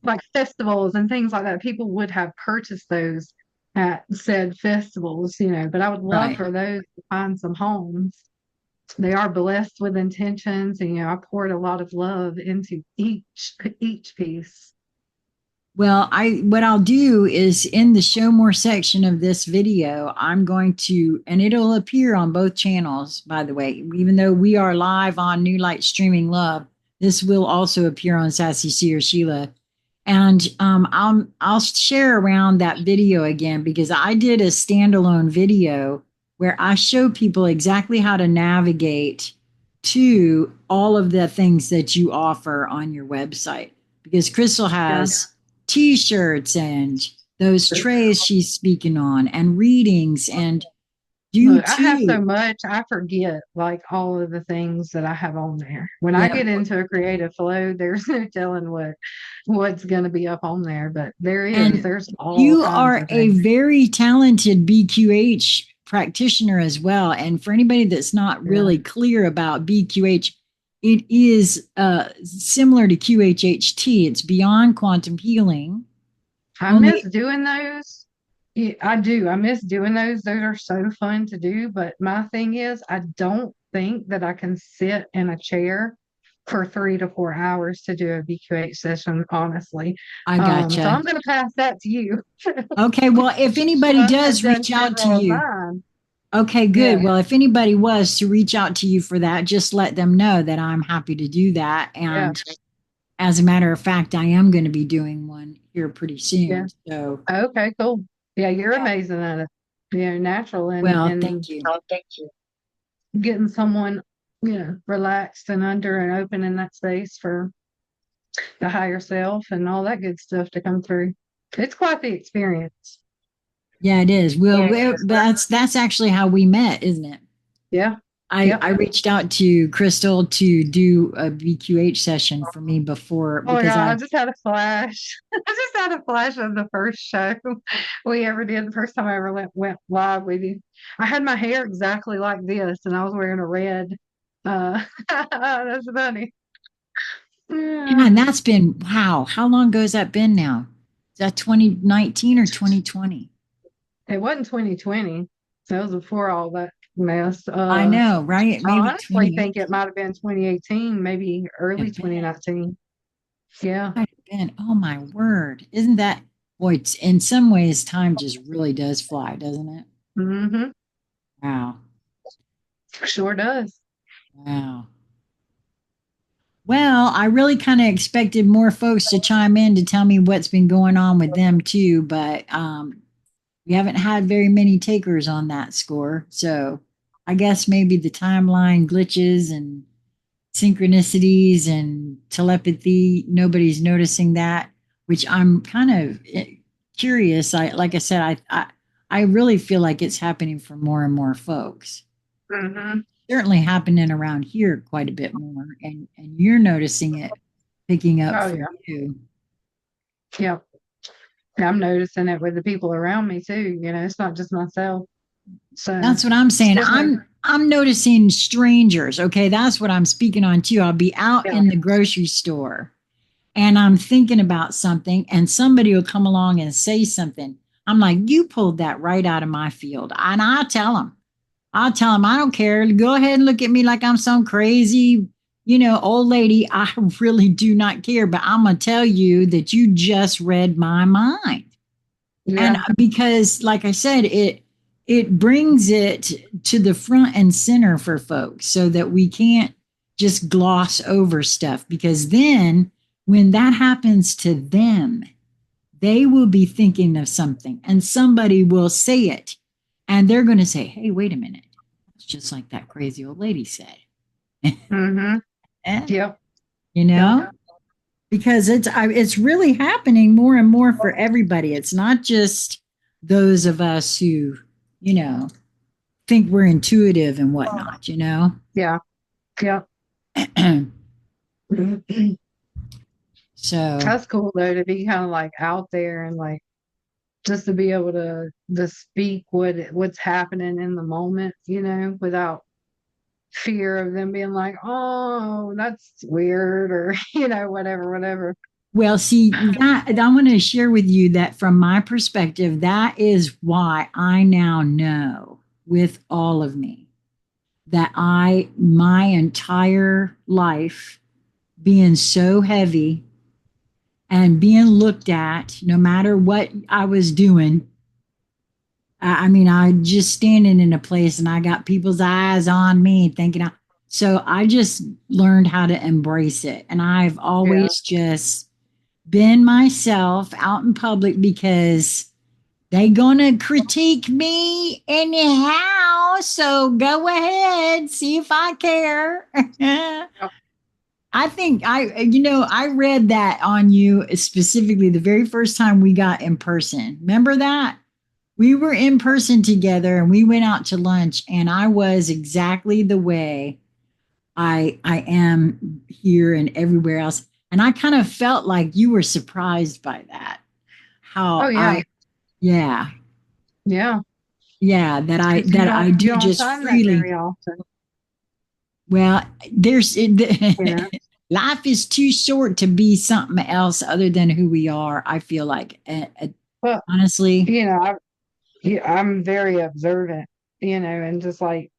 like festivals and things like that. People would have purchased those at said festivals, but I would love Right. for those to find some homes. They are blessed with intentions, and I poured a lot of love into each piece. Well, what I'll do is in the show more section of this video, I'm going to, and it'll appear on both channels, by the way, even though we are live on New Light Streaming Love, this will also appear on Sassy Seer Sheila. And I'll share around that video again because I did a standalone video where I show people exactly how to navigate to all of the things that you offer on your website. Because Krystle Yeah. has T-shirts and those trays she's speaking on, and readings, and you Look, I have so too. much, I forget like all of the things that I have on there. When I Yeah. get into a creative flow, there's no telling what's going to be up on there, but there is. And There's all you kinds are of a things. very talented BQH practitioner as well. And for anybody that's not Yeah. really clear about BQH, it is similar to QHHT. It's beyond quantum healing. I miss Only doing those. Yeah, I do. I miss doing those. Those are so fun to do. But my thing is, I don't think that I can sit in a chair for 3 to 4 hours to do a BQH session, honestly. I So gotcha. I'm going to pass that to you. Okay, well, if anybody I have does done reach out to several of you, mine. okay, good. Yeah, Well, if anybody was to reach out to you for that, just let them know that I'm happy to do that. yeah, And as a matter of fact, I am going to be doing one here pretty yeah. soon. So, Okay, cool. Yeah, you're yeah. amazing at it. Natural Well, and thank you. getting someone, relaxed and under and open in that space for the higher self and all that good stuff to come through. It's quite the experience. Yeah, it is. Well, that's actually how we met, isn't it? Yeah. I Yep. reached out to Krystle to do a BQH session for me before Oh my because God, I I just had a flash. I just had a flash of the first show we ever did, the first time I ever went live with you. I had my hair exactly like this and I was wearing a red. That's funny. yeah, Yeah. and that's been wow. How long ago has that been now? Is that 2019 or 2020? It wasn't 2020. So it was before all that mess. I know, right? I Maybe honestly think it 2018. might have been 2018, maybe early Have been. 2019. Yeah. Might have been. Oh my word. Isn't that boy, it's, in some ways time just really does fly, doesn't it? Mm-hmm. Wow. Sure does. Wow. Well, I really kind of expected more folks to chime in to tell me what's been going on with them too, but we haven't had very many takers on that score. So I guess maybe the timeline glitches and synchronicities and telepathy, nobody's noticing that, which I'm kind of curious. Like I said, I really feel like it's happening for more and more folks. Mm-hmm. Certainly happening around here quite a bit more, and you're noticing it picking up Oh for yeah. you. Yeah. Yeah, I'm noticing it with the people around me too. It's not just myself. So That's what I'm it's saying. different. I'm noticing strangers. Okay, that's what I'm speaking on too. I'll be out Yeah. in the grocery store and I'm thinking about something, and somebody will come along and say something. I'm like, you pulled that right out of my field. And I'll tell them, I don't care. Go ahead and look at me like I'm some crazy, old lady. I really do not care. But I'm going to tell you that you just read my mind. And Yeah. because, like I said, it brings it to the front and center for folks so that we can't just gloss over stuff, because then when that happens to them, they will be thinking of something and somebody will say it and they're going to say, hey, wait a minute, it's just like that crazy old lady said. Mm-hmm. Eh, Yep. you Yep. know because it's really happening more and more for everybody. It's not just those of us who you know think we're intuitive and whatnot. Yeah. Yep. So That's cool though to be kind of like out there and like just to be able to speak what's happening in the moment, without fear of them being like, oh, that's weird or whatever, whatever. well, see, that I want to share with you that from my perspective, that is why I now know with all of me that my entire life being so heavy and being looked at no matter what I was doing. I mean, I just standing in a place and I got people's eyes on me thinking, so I just learned how to embrace it. And I've Yeah. always just been myself out in public because they gonna critique me anyhow. So go ahead, see if I care. Oh, I think I read that on you specifically the very first time we got in person. Remember that? We were in person together and we went out to lunch and I was exactly the way I am here and everywhere else. And I kind of felt like you were surprised by that. oh, How yeah. I yeah, Yeah. yeah, that I Because you that I you do don't just find that freely. very often, Well, there's you know. life is too short to be something else other than who we are. I feel like, But, honestly, I'm very observant, and just like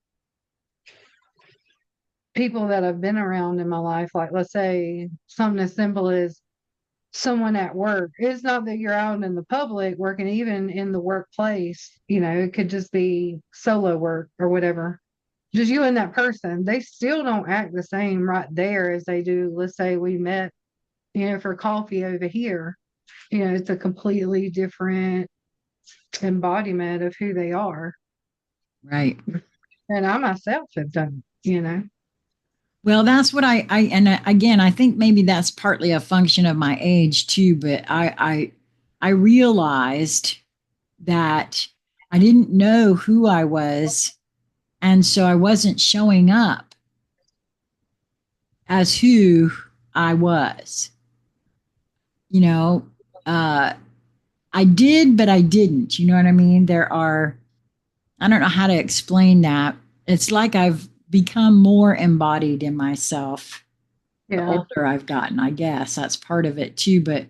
people that have been around in my life, like let's say something as simple as someone at work. It's not that you're out in the public working, even in the workplace, it could just be solo work or whatever. Just you and that person, they still don't act the same right there as they do. Let's say we met, for coffee over here. It's a completely different embodiment of who they are. right. And I myself have done, Well, that's what again, I think maybe that's partly a function of my age too, but I realized that I didn't know who I was, and so I wasn't showing up as who I was. You know, uh, I did, but I didn't. You know what I mean? I don't know how to explain that. It's like I've become more embodied in myself the yeah. older I've gotten. I guess that's part of it too. But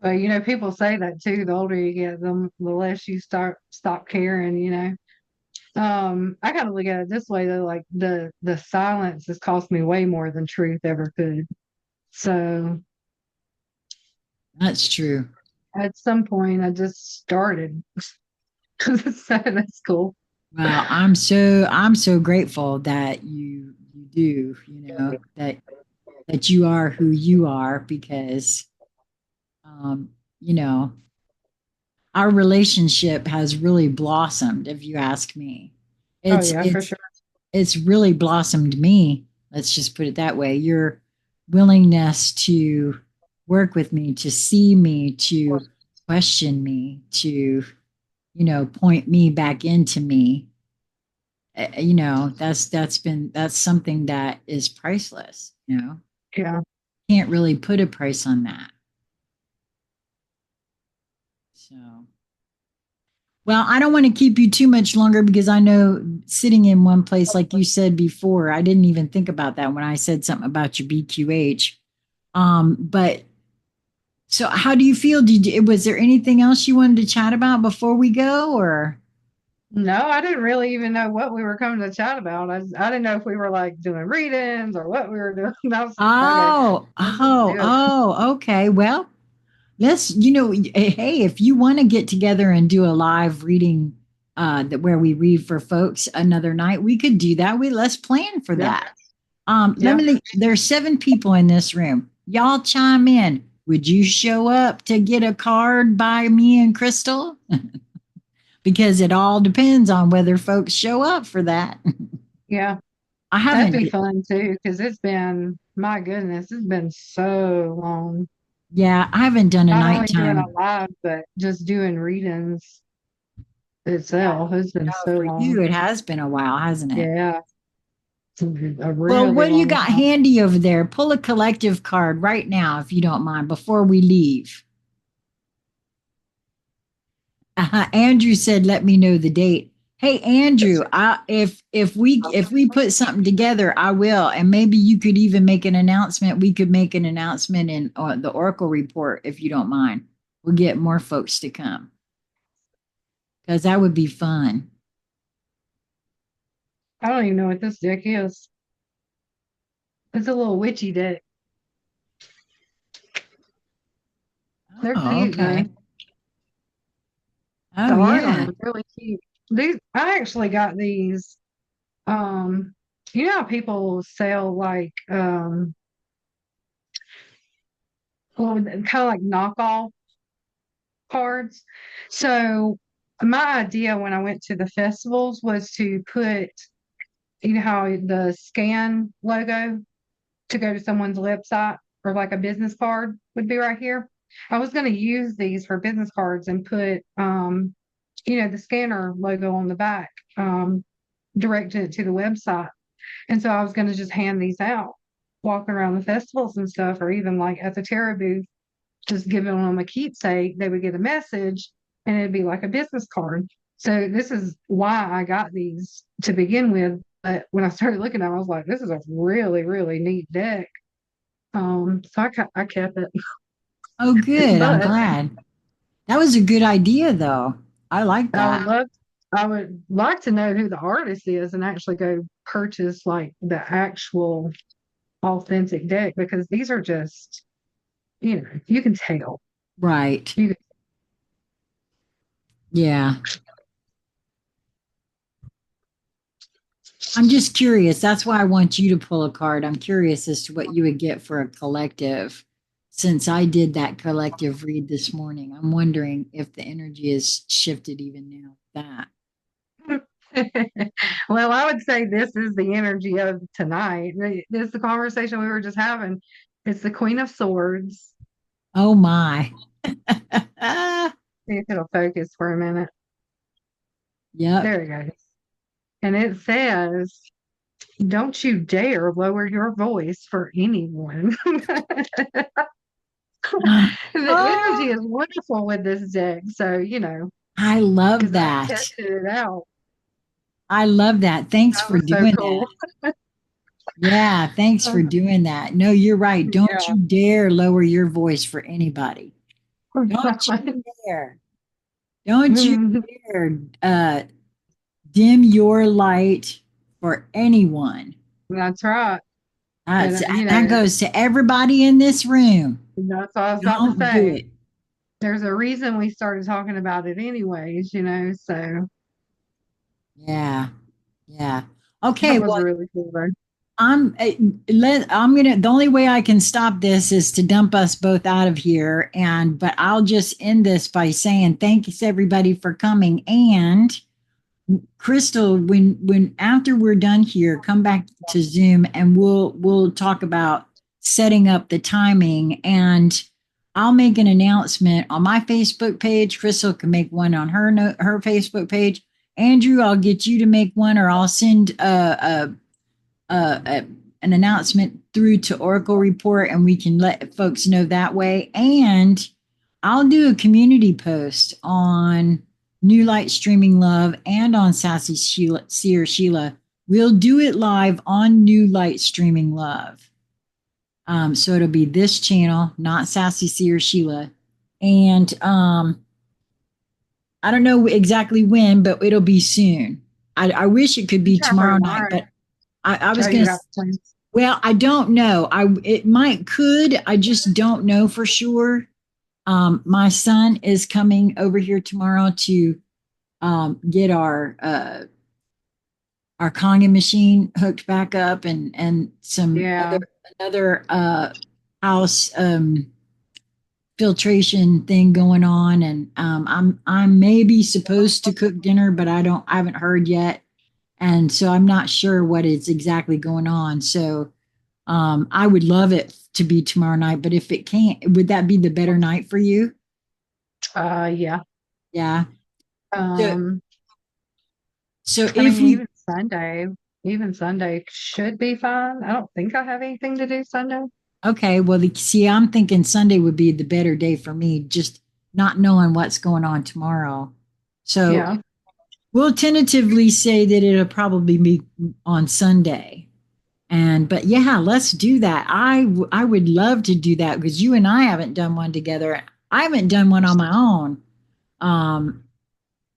But people say that too. The older you get, the less you stop caring. I kind of look at it this way though, like the silence has cost me way more than truth ever could. So that's true. at some point, I just started. So that's cool. Well, I'm so grateful that you do, that you are who you are because um, you know, our relationship has really blossomed, if you ask me. Oh It's yeah, for it's sure. it's really blossomed me. Let's just put it that way. Your willingness to work with me, to see me, to question me, to, point me back into me. That's something that is priceless. Yeah. Can't really put a price on that. So, well, I don't want to keep you too much longer because I know sitting in one place, like you said before, I didn't even think about that when I said something about your BQH. But so how do you feel? Was there anything else you wanted to chat about before we go or? No, I didn't really even know what we were coming to chat about. I didn't know if we were like doing readings or what we were doing. I was okay. Oh, Let's just oh, do it. oh, okay. Well, hey, if you want to get together and do a live reading where we read for folks another night, we could do that. Let's plan for Yeah. that. Yeah. There's 7 people in this room. Y'all chime in. Would you show up to get a card by me and Krystle? Because it all depends on whether folks show up for that. Yeah. I That'd haven't, be fun too, because it's been, my goodness, it's been so long. yeah, I haven't done a Not only doing a nighttime. live, but just doing readings Yeah, itself. It's been no, so for long. you, it has been a while, hasn't it? Yeah. It's a Well, really what do you long got time. handy over there? Pull a collective card right now, if you don't mind, before we leave. Andrew said, "Let me know the date." Hey, Andrew, if we put something together, I will, and maybe you could even make an announcement. We could make an announcement in the Oracle report, if you don't mind. We'll get more folks to come because that would be fun. I don't even know what this deck is. It's a little witchy deck. They're Oh, cute okay. though. The Oh, art on them yeah. is really cute. These I actually got these. Um, you know how people sell like well, kind of like knockoff cards. So my idea when I went to the festivals was to put, you know how the scan logo to go to someone's website or like a business card would be right here. I was going to use these for business cards and put, the scanner logo on the back, directed it to the website. And so I was going to just hand these out, walking around the festivals and stuff, or even like at the Terra booth, just giving them a keepsake. They would get a message and it'd be like a business card. So this is why I got these to begin with. But when I started looking at them, I was like, this is a really, really neat deck. So I kept it. Oh, good. I'm But glad. That was a good idea, though. I like I would that. love, I would like to know who the artist is and actually go purchase like the actual authentic deck because these are just, you can tell. Right. You Yeah. I'm just curious. That's why I want you to pull a card. I'm curious as to what you would get for a collective. Since I did that collective read this morning, I'm wondering if the energy has shifted even now with that. can. Well, I would say this is the energy of tonight. This is the conversation we were just having. It's the Queen of Swords. Oh my. See if it'll focus for a minute. Yep. There it goes. And it says, don't you dare lower your voice for anyone. The energy Oh, is wonderful with this deck. So, I love because I that. tested it out. I love that. Thanks That for was so doing that. cool. Yeah, thanks for doing that. No, you're right. Don't Yeah. you dare lower your voice for anybody. Don't you dare. Don't you dare dim your light for anyone. That's right. That's, And, that goes to everybody in this room. that's what I was about to Don't do say. it. There's a reason we started talking about it anyways. So Yeah. Yeah. that Okay. was Well, really cool though. I'm gonna the only way I can stop this is to dump us both out of here. But I'll just end this by saying thanks everybody for coming. And Krystle, when after we're done here, come back to Zoom and we'll talk about setting up the timing. And I'll make an announcement on my Facebook page. Krystle can make one on her Facebook page. Andrew, I'll get you to make one, or I'll send an announcement through to Oracle Report, and we can let folks know that way. And I'll do a community post on New Light Streaming Love and on Sassy Sheila, Seer Sheila. We'll do it live on New Light Streaming Love. So it'll be this channel, not Sassy Seer Sheila. And I don't know exactly when, but it'll be soon. I wish it could You be try for tomorrow night, tomorrow. but I Oh, was you going to. got plans. Well, I don't know. Could. I just don't know for sure. My son is coming over here tomorrow to get our Kangen machine hooked back up, and some Yeah. other house filtration thing going on. And I'm maybe supposed to cook dinner, but I haven't heard yet, and so I'm not sure what is exactly going on. So I would love it to be tomorrow night, but if it can't, would that be the better night for you? Yeah. Yeah. So, Um, so I if mean, we, even Sunday should be fine. I don't think I have anything to do Sunday. okay, well, see, I'm thinking Sunday would be the better day for me, just not knowing what's going on tomorrow. So Yeah. we'll tentatively say that it'll probably be on Sunday. But yeah, let's do that. I would love to do that because you and I haven't done one together. I haven't done one on my own. Um,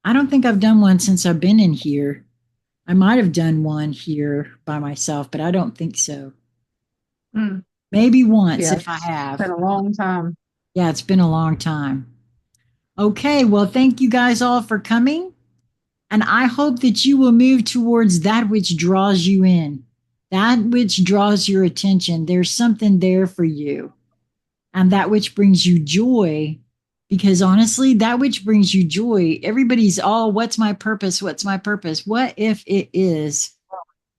I don't think I've done one since I've been in here. I might have done one here by myself, but I don't think so. Mm, Maybe once yeah. if I It's been have. a long time. Yeah, it's been a long time. Okay, well, thank you guys all for coming. And I hope that you will move towards that which draws you in, that which draws your attention. There's something there for you, and that which brings you joy. Because honestly, that which brings you joy, everybody's all, what's my purpose? What's my purpose? What if it is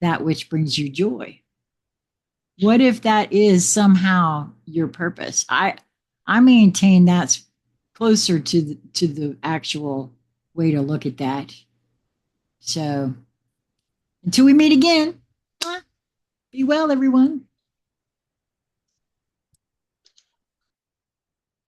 that which brings you joy? What if that is somehow your purpose? I maintain that's closer to the actual way to look at that. So until we meet again, be well, everyone.